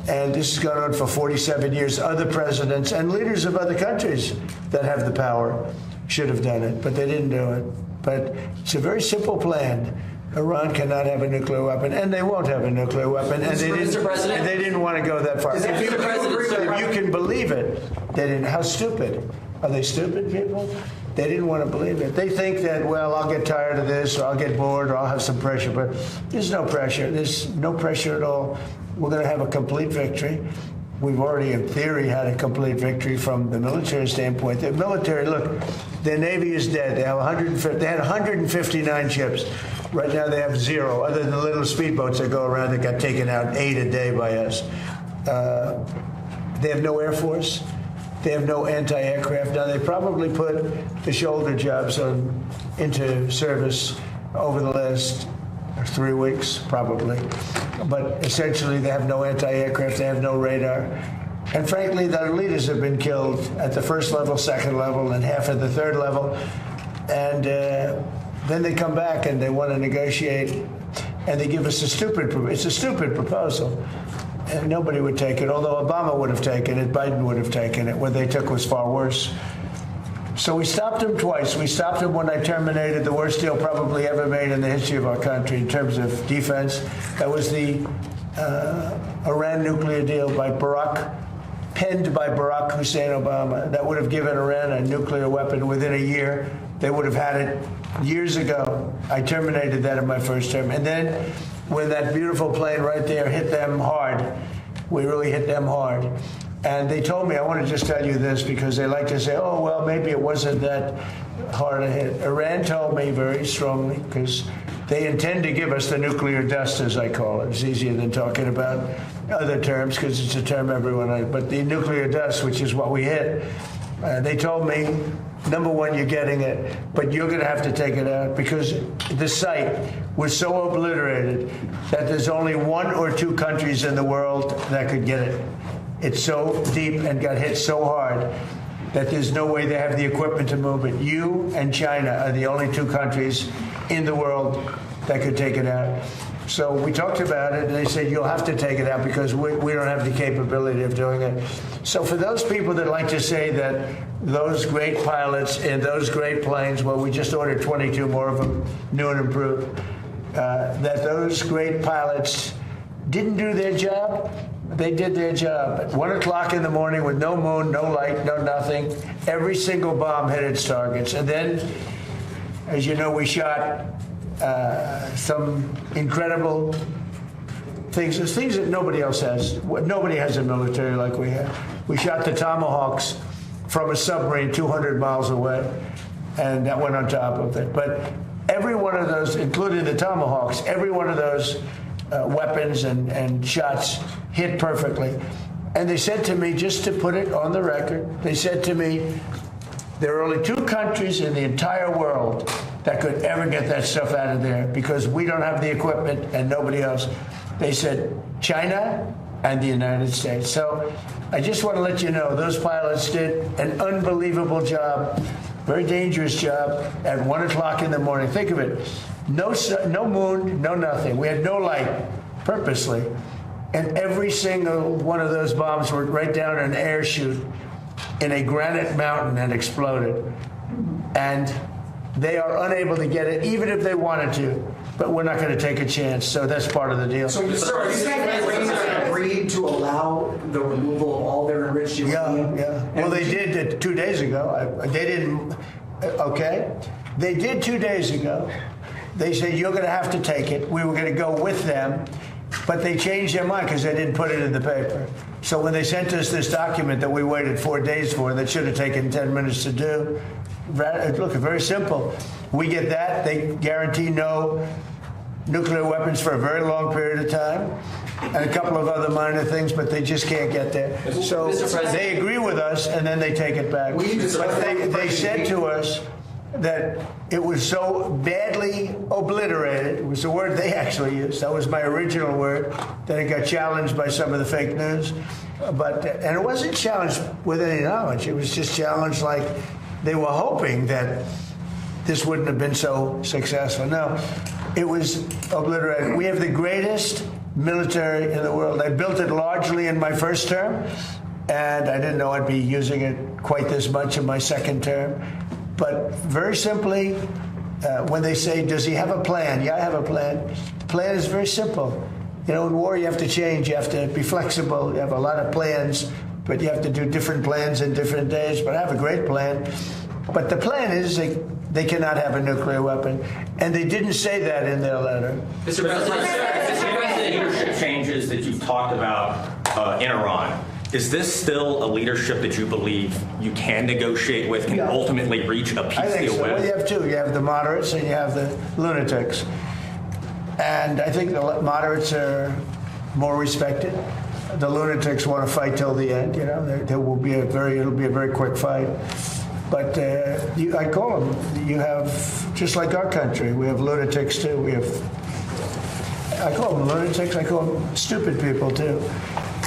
And this has gone on for 47 years. Other presidents and leaders of other countries that have the power should have done it, but they didn't do it. But it's a very simple plan. Iran cannot have a nuclear weapon, and they won't have a nuclear weapon. And they didn't want to go that far. If you can believe it, they didn't. How stupid. Are they stupid people? They didn't want to believe it. They think that, well, I'll get tired of this, or I'll get bored, or I'll have some pressure. But there's no pressure. There's no pressure at all. We're going to have a complete victory. We've already, in theory, had a complete victory from the military standpoint. The military, look, their Navy is dead. They have 150. They had 159 ships. Right now they have 0, other than the little speedboats that go around that got taken out 8 a day by us. They have no Air Force. They have no anti-aircraft. Now, they probably put the shoulder jobs into service over the last 3 weeks, probably. But essentially, they have no anti-aircraft. They have no radar. And frankly, their leaders have been killed at the first level, second level, and half at the third level. And then they come back and they want to negotiate, and they give us it's a stupid proposal. And nobody would take it, although Obama would have taken it, Biden would have taken it. What they took was far worse. So we stopped them twice. We stopped them when I terminated the worst deal probably ever made in the history of our country in terms of defense. That was the Iran nuclear deal penned by Barack Hussein Obama. That would have given Iran a nuclear weapon within a year. They would have had it years ago. I terminated that in my first term. And then when that beautiful plane right there hit them hard, we really hit them hard. And they told me, I want to just tell you this because they like to say, oh, well, maybe it wasn't that hard a hit. Iran told me very strongly, because they intend to give us the nuclear dust, as I call it. It's easier than talking about other terms because it's a term everyone knows. But the nuclear dust, which is what we hit, they told me, number one, you're getting it, but you're going to have to take it out because the site was so obliterated that there's only 1 or 2 countries in the world that could get it. It's so deep and got hit so hard that there's no way they have the equipment to move it. You and China are the only 2 countries in the world that could take it out. So we talked about it, and they said, you'll have to take it out because we don't have the capability of doing it. So for those people that like to say that those great pilots in those great planes, well, we just ordered 22 more of them, new and improved, that those great pilots didn't do their job, they did their job. At 1 o'clock in the morning with no moon, no light, no nothing, every single bomb hit its targets. And then, as you know, we shot some incredible things. There's things that nobody else has. Nobody has a military like we have. We shot the Tomahawks from a submarine 200 miles away, and that went on top of it. But every one of those, including the Tomahawks, every one of those weapons and shots hit perfectly. And they said to me, just to put it on the record, they said to me, there are only 2 countries in the entire world that could ever get that stuff out of there because we don't have the equipment and nobody else. They said China and the United States. So I just want to let you know those pilots did an unbelievable job, very dangerous job at 1 o'clock in the morning. Think of it. No moon, no nothing. We had no light, purposely. And every single one of those bombs were right down an air chute in a granite mountain and exploded. And they are unable to get it, even if they wanted to. But we're not going to take a chance. So that's part of the deal. So, sir, are you saying that Iranians agreed to allow the removal of all their enriched uranium? Yeah. Well, they did it 2 days ago. They didn't. Okay. They did 2 days ago. They said, you're going to have to take it. We were going to go with them. But they changed their mind because they didn't put it in the paper. So when they sent us this document that we waited 4 days for, that should have taken 10 minutes to do, look, very simple. We get that. They guarantee no nuclear weapons for a very long period of time. and a couple of other minor things, but they just can't get there. So they agree with us, and then they take it back. But they said to us that it was so badly obliterated, it was the word they actually used, that was my original word, that it got challenged by some of the fake news. And it wasn't challenged with any knowledge. It was just challenged like they were hoping that this wouldn't have been so successful. No, it was obliterated. We have the greatest military in the world. I built it largely in my first term, and I didn't know I'd be using it quite this much in my second term. But very simply, when they say, does he have a plan? Yeah, I have a plan. The plan is very simple. You know, in war, you have to change. You have to be flexible. You have a lot of plans, but you have to do different plans in different days. But I have a great plan. But the plan is they cannot have a nuclear weapon. And they didn't say that in their letter. Mr. President, leadership changes that you've talked about in Iran, is this still a leadership that you believe you can negotiate with, can ultimately reach a peace I think deal so. with? Well, you have two. You have the moderates and you have the lunatics. And I think the moderates are more respected. The lunatics want to fight till the end. You know, it'll be a very quick fight. But I call them. You have, just like our country, we have lunatics too. I call them lunatics. I call them stupid people too.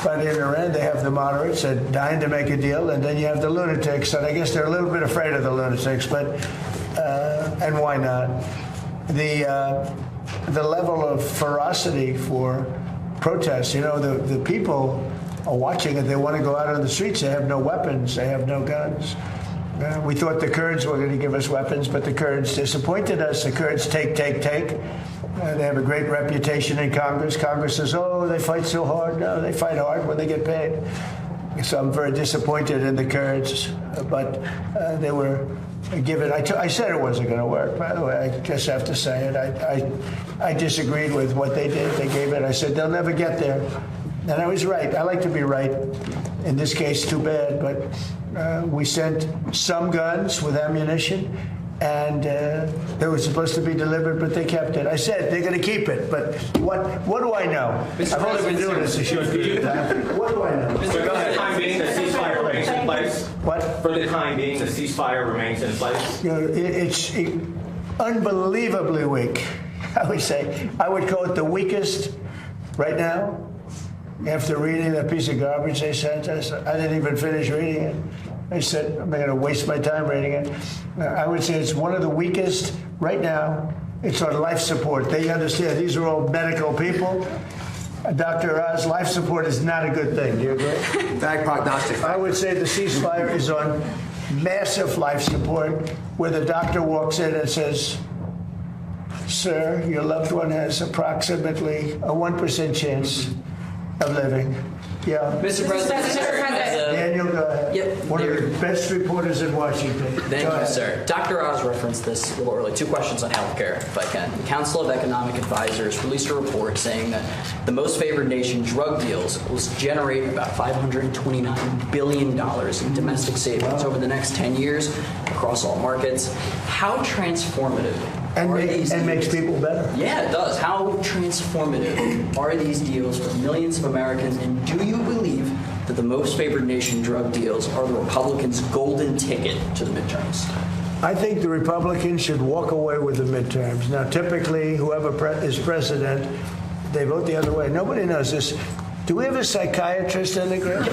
But in Iran, they have the moderates that are dying to make a deal, and then you have the lunatics, and I guess they're a little bit afraid of the lunatics, but and why not? The level of ferocity for protests, you know, the people are watching it. They want to go out on the streets. They have no weapons. They have no guns. We thought the Kurds were going to give us weapons, but the Kurds disappointed us. The Kurds take. They have a great reputation in Congress. Congress says, oh, they fight so hard. No, they fight hard when they get paid. So I'm very disappointed in the Kurds, but they were given. I said it wasn't going to work, by the way. I just have to say it. I disagreed with what they did. They gave it. I said, they'll never get there. And I was right. I like to be right. In this case, too bad, but we sent some guns with ammunition, and they were supposed to be delivered, but they kept it. I said they're going to keep it, but what do I know? I've only been doing this a short period of time. What do I know? For the time being, the ceasefire remains in place. What? For the time being, the ceasefire remains in place. You know, it's unbelievably weak. I would call it the weakest right now. After reading that piece of garbage they sent us, I didn't even finish reading it. I said, I'm going to waste my time reading it. I would say it's one of the weakest right now. It's on life support. They understand these are all medical people. Dr. Oz, life support is not a good thing. Do you agree? Bad prognostic. I would say the ceasefire is on massive life support, where the doctor walks in and says, sir, your loved one has approximately a 1% chance of living. Yeah. Mr. President. Daniel, go ahead. Yep. One of the best reporters in Washington. Thank you, sir. Dr. Oz referenced this a little early. 2 questions on healthcare, if I can. The Council of Economic Advisors released a report saying that the most favored nation drug deals will generate about $529 billion in domestic savings over the next 10 years across all markets. How transformative and makes people better. Yeah, it does. How transformative are these deals for millions of Americans? And do you believe that the most favored nation drug deals are the Republicans' golden ticket to the midterms? I think the Republicans should walk away with the midterms. Now, typically, whoever is president, they vote the other way. Nobody knows this. Do we have a psychiatrist in the group?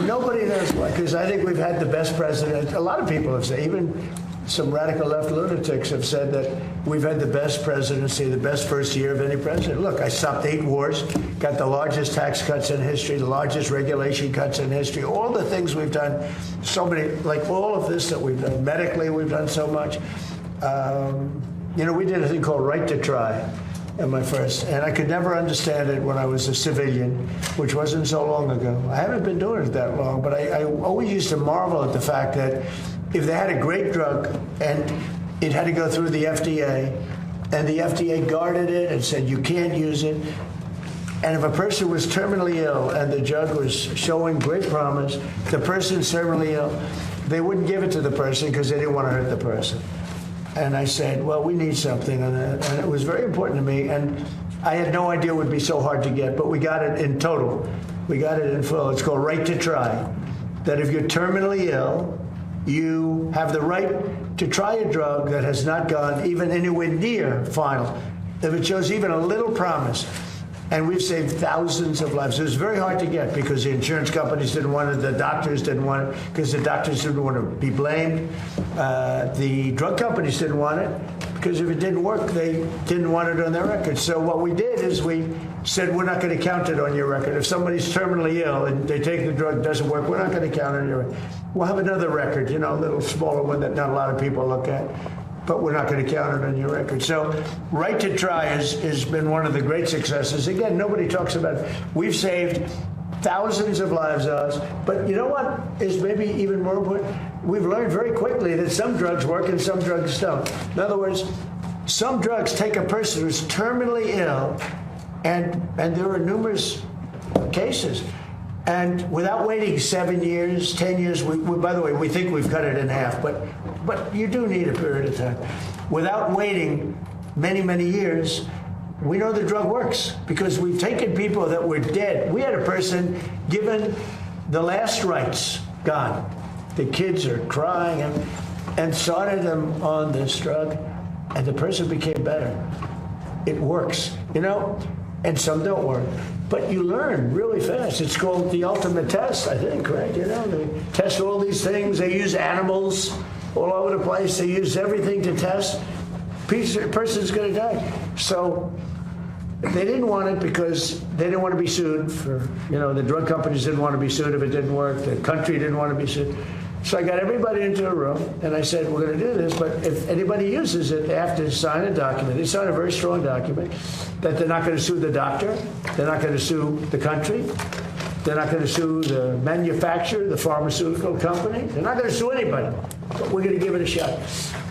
Nobody knows why, because I think we've had the best president. A lot of people have said, even some radical left lunatics have said that we've had the best presidency, the best first year of any president. Look, I stopped 8 wars, got the largest tax cuts in history, the largest regulation cuts in history, all the things we've done, so many, like all of this that we've done. Medically, we've done so much. You know, we did a thing called Right to Try in my first, and I could never understand it when I was a civilian, which wasn't so long ago. I haven't been doing it that long, but I always used to marvel at the fact that if they had a great drug and it had to go through the FDA, and the FDA guarded it and said you can't use it, and if a person was terminally ill and the drug was showing great promise, the person's terminally ill, they wouldn't give it to the person because they didn't want to hurt the person. And I said, well, we need something on that. And it was very important to me. And I had no idea it would be so hard to get, but we got it in total. We got it in full. It's called Right to Try. That if you're terminally ill, you have the right to try a drug that has not gone even anywhere near final. If it shows even a little promise. And we've saved thousands of lives. It was very hard to get because the insurance companies didn't want it, the doctors didn't want it, because the doctors didn't want to be blamed. The drug companies didn't want it because if it didn't work, they didn't want it on their record. So what we did is we said, we're not going to count it on your record. If somebody's terminally ill and they take the drug, it doesn't work, we're not going to count it on your record. We'll have another record, a little smaller one that not a lot of people look at. But we're not going to count it on your record. So Right to Try has been one of the great successes. Again, nobody talks about it. We've saved thousands of lives, but you know what is maybe even more important? We've learned very quickly that some drugs work and some drugs don't. In other words, some drugs take a person who's terminally ill, and there are numerous cases. And without waiting 7 years, 10 years, by the way, we think we've cut it in half, but you do need a period of time. Without waiting many, many years, we know the drug works because we've taken people that were dead. We had a person given the last rites, gone. The kids are crying and started them on this drug, and the person became better. It works, and some don't work. But you learn really fast. It's called the ultimate test, I think, right? They test all these things. They use animals all over the place. They use everything to test. Person's going to die. So they didn't want it because they didn't want to be sued for, the drug companies didn't want to be sued if it didn't work. The country didn't want to be sued. So I got everybody into a room, and I said, we're going to do this, but if anybody uses it, they have to sign a document. They sign a very strong document that they're not going to sue the doctor, they're not going to sue the country, they're not going to sue the manufacturer, the pharmaceutical company, they're not going to sue anybody, but we're going to give it a shot.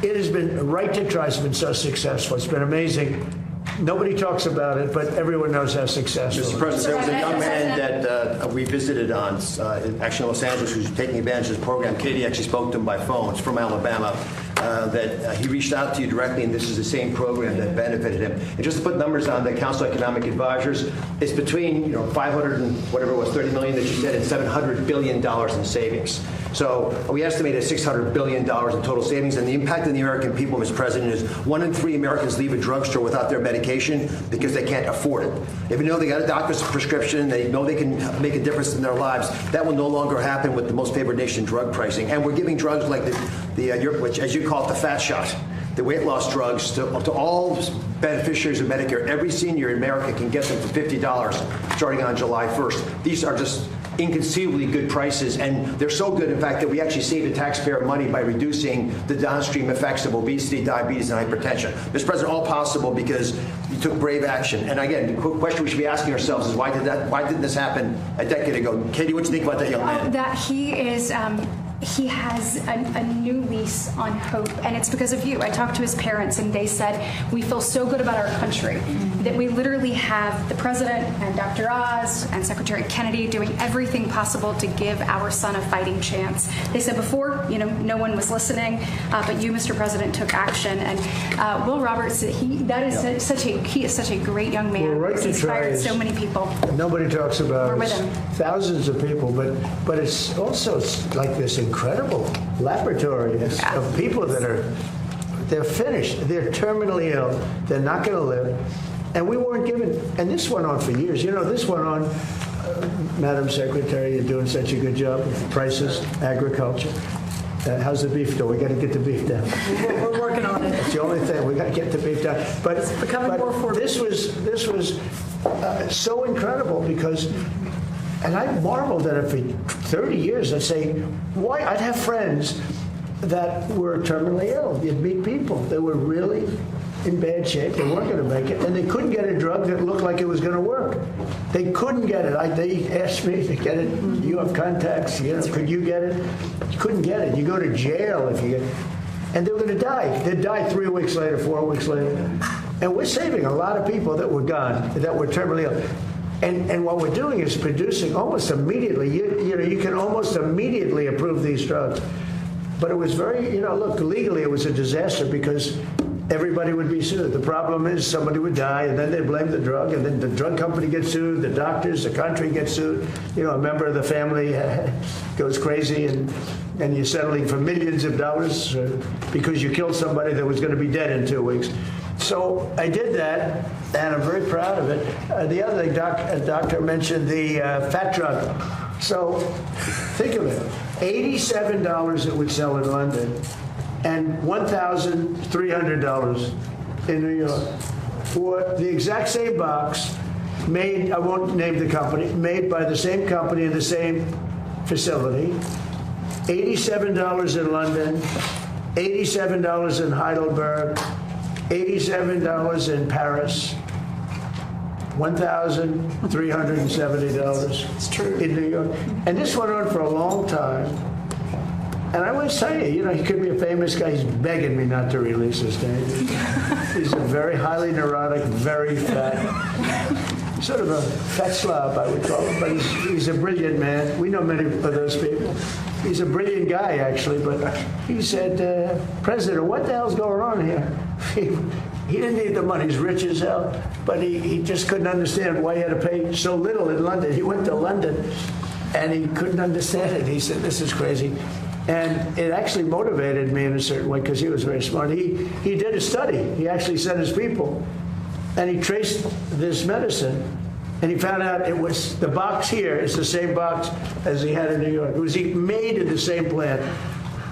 It has been, Right to Try has been so successful. It's been amazing. Nobody talks about it, but everyone knows how successful. Mr. President, there was a young man that we visited actually in Los Angeles, who's taking advantage of this program. Katie actually spoke to him by phone. It's from Alabama. That he reached out to you directly, and this is the same program that benefited him. And just to put numbers on the Council of Economic Advisors, it's between 500 and whatever it was, 30 million that you said, and $700 billion in savings. So we estimated $600 billion in total savings, and the impact on the American people, Mr. President, is 1 in 3 Americans leave a drugstore without their medication because they can't afford it. If you know they got a doctor's prescription, they know they can make a difference in their lives, that will no longer happen with the most favored nation drug pricing. And we're giving drugs like which, as you call it, the fat shot, the weight loss drugs to all beneficiaries of Medicare. Every senior in America can get them for $50 starting on July 1st. These are just inconceivably good prices, and they're so good, in fact, that we actually save the taxpayer money by reducing the downstream effects of obesity, diabetes, and hypertension. Mr. President, all possible because you took brave action. And again, the quick question we should be asking ourselves is why didn't this happen a decade ago? Katie, what do you think about that young man? That he has a new lease on hope, and it's because of you. I talked to his parents, and they said, we feel so good about our country that we literally have the president and Dr. Oz and Secretary Kennedy doing everything possible to give our son a fighting chance. They said before, no one was listening, but you, Mr. President, took action. And Will Roberts, he is such a great young man. Well, Right He's to inspired Try so many people. Nobody talks about We're with him. Thousands of people, but it's also like this incredible laboratory of people that they're finished. They're terminally ill. They're not going to live. And we weren't given, and this went on for years. This went on, Madam Secretary, you're doing such a good job with prices, agriculture. How's the beef doing? We got to get the beef down. We're working on it. It's the only thing. We got to get the beef down. But it's becoming more affordable. This was so incredible because, and I marveled at it for 30 years. I'd say, why? I'd have friends that were terminally ill. You'd meet people that were really in bad shape. They weren't going to make it, and they couldn't get a drug that looked like it was going to work. They couldn't get it. They asked me to get it. You have contacts. Could you get it? You couldn't get it. You go to jail if you get it. And they were going to die. They'd die 3 weeks later, 4 weeks later. And we're saving a lot of people that were gone, that were terminally ill. And what we're doing is producing almost immediately. You can almost immediately approve these drugs. But it was very, look, legally it was a disaster because everybody would be sued. The problem is somebody would die, and then they blame the drug, and then the drug company gets sued, the doctors, the country gets sued. You know, a member of the family goes crazy, and you're settling for millions of dollars because you killed somebody that was going to be dead in 2 weeks. So I did that, and I'm very proud of it. The other thing, doctor mentioned the fat drug. So think of it, $87 it would sell in London, and $1,300 in New York for the exact same box, made, I won't name the company, made by the same company in the same facility. $87 in London, $87 in Heidelberg, $87 in Paris, $1,370 in New York. And this went on for a long time. And I always tell you, he could be a famous guy. He's begging me not to release his name. He's a very highly neurotic, very fat, sort of a fat slob, I would call him. But he's a brilliant man. We know many of those people. He's a brilliant guy, actually. But he said, President, what the hell's going on here? He didn't need the money. He's rich as hell. But he just couldn't understand why he had to pay so little in London. He went to London, and he couldn't understand it. He said, this is crazy. And it actually motivated me in a certain way because he was very smart. He did a study. He actually sent his people, and he traced this medicine, and he found out it was the box here is the same box as he had in New York. It was made in the same plant,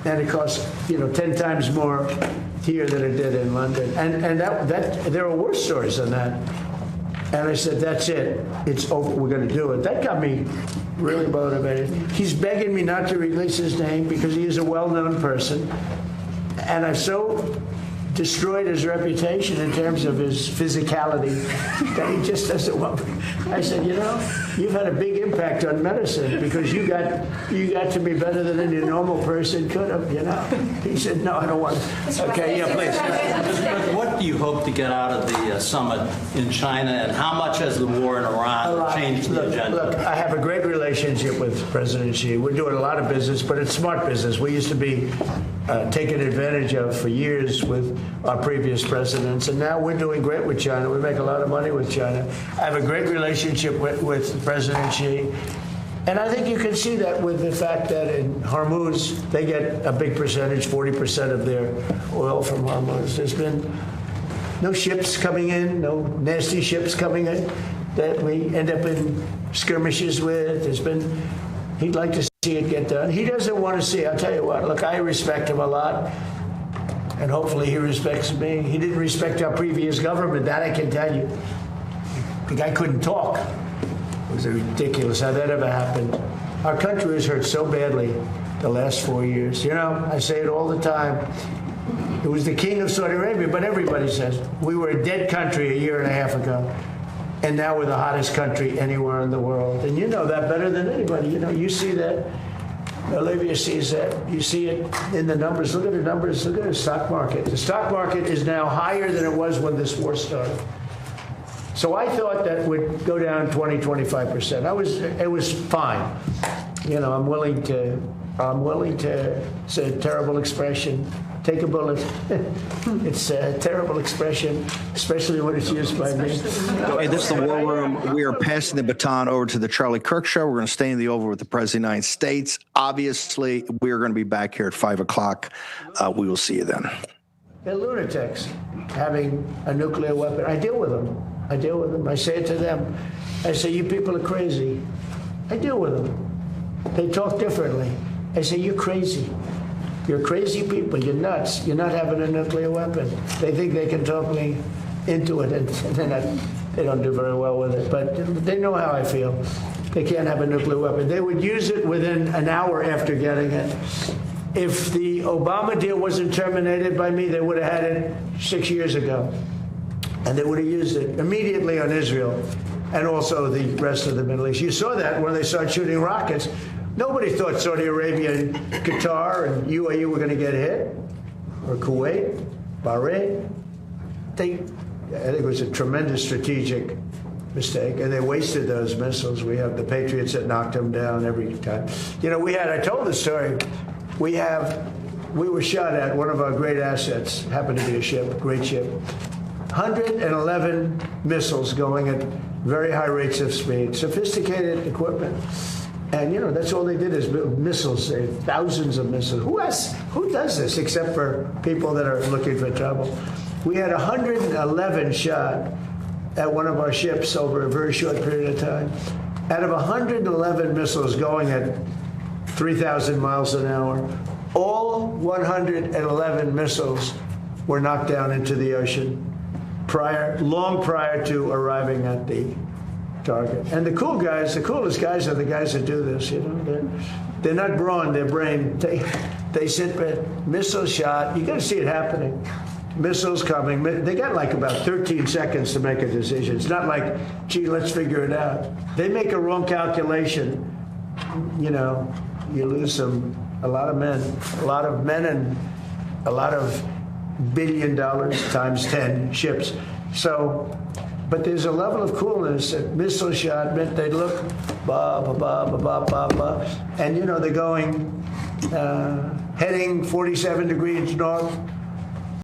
and it cost 10 times more here than it did in London. And that there are worse stories than that. And I said, that's it. It's over. We're going to do it. That got me really motivated. He's begging me not to release his name because he is a well-known person. And I've so destroyed his reputation in terms of his physicality that he just doesn't want me. I said, you've had a big impact on medicine because you got to be better than any normal person could have, He said, no, I don't want to. Okay, yeah, please. What do you hope to get out of the summit in China, and how much has the war in Iran changed the agenda? Look, I have a great relationship with President Xi. We're doing a lot of business, but it's smart business. We used to be taken advantage of for years with our previous presidents, and now we're doing great with China. We make a lot of money with China. I have a great relationship with President Xi, and I think you can see that with the fact that in Hormuz, they get a big percentage, 40% of their oil from Hormuz. There's been no ships coming in, no nasty ships coming in that we end up in skirmishes with. He'd like to see it get done. He doesn't want to see, I'll tell you what, look, I respect him a lot, and hopefully he respects me. He didn't respect our previous government, that I can tell you. The guy couldn't talk. It was ridiculous how that ever happened. Our country was hurt so badly the last 4 years. I say it all the time. It was the king of Saudi Arabia, but everybody says we were a dead country a year and a half ago. And now we're the hottest country anywhere in the world. And you know that better than anybody. You see that. Olivia sees that. You see it in the numbers. Look at the numbers. Look at the stock market. The stock market is now higher than it was when this war started. So I thought that would go down 20-25%. It was fine. I'm willing to say a terrible expression. Take a bullet. It's a terrible expression, especially when it's used by me. Hey, this is the War Room. We are passing the baton over to the Charlie Kirk Show. We're going to stay in the Oval with the President of the United States. Obviously, we are going to be back here at 5 o'clock. We will see you then. They're lunatics having a nuclear weapon. I deal with them. I say it to them. I say, you people are crazy. I deal with them. They talk differently. I say, you're crazy. You're crazy people. You're nuts. You're not having a nuclear weapon. They think they can talk me into it, and they don't do very well with it. But they know how I feel. They can't have a nuclear weapon. They would use it within an hour after getting it. If the Obama deal wasn't terminated by me, they would have had it 6 years ago. And they would have used it immediately on Israel and also the rest of the Middle East. You saw that when they started shooting rockets. Nobody thought Saudi Arabia and Qatar and UAE were going to get hit, or Kuwait, Bahrain. I think it was a tremendous strategic mistake, and they wasted those missiles. We have the Patriots that knocked them down every time. I told the story. We have we were shot at. One of our great assets happened to be a ship, great ship. 111 missiles going at very high rates of speed, sophisticated equipment. And, you know, that's all they did is build missiles, thousands of missiles. Who does this except for people that are looking for trouble? We had 111 shot at one of our ships over a very short period of time. Out of 111 missiles going at 3,000 miles an hour, all 111 missiles were knocked down into the ocean long prior to arriving at the target. And the coolest guys are the guys that do this, you know. They're not brawn, they're brain. They sit there, missile shot, you gotta see it happening. Missiles coming, they got like about 13 seconds to make a decision. It's not like, gee, let's figure it out. They make a wrong calculation, you know, you lose a lot of men and a lot of $1 billion times 10 ships. So, but there's a level of coolness that missile shot meant they'd look, ba, ba, ba, ba, ba, ba, ba, and you know, they're going, heading 47 degrees north,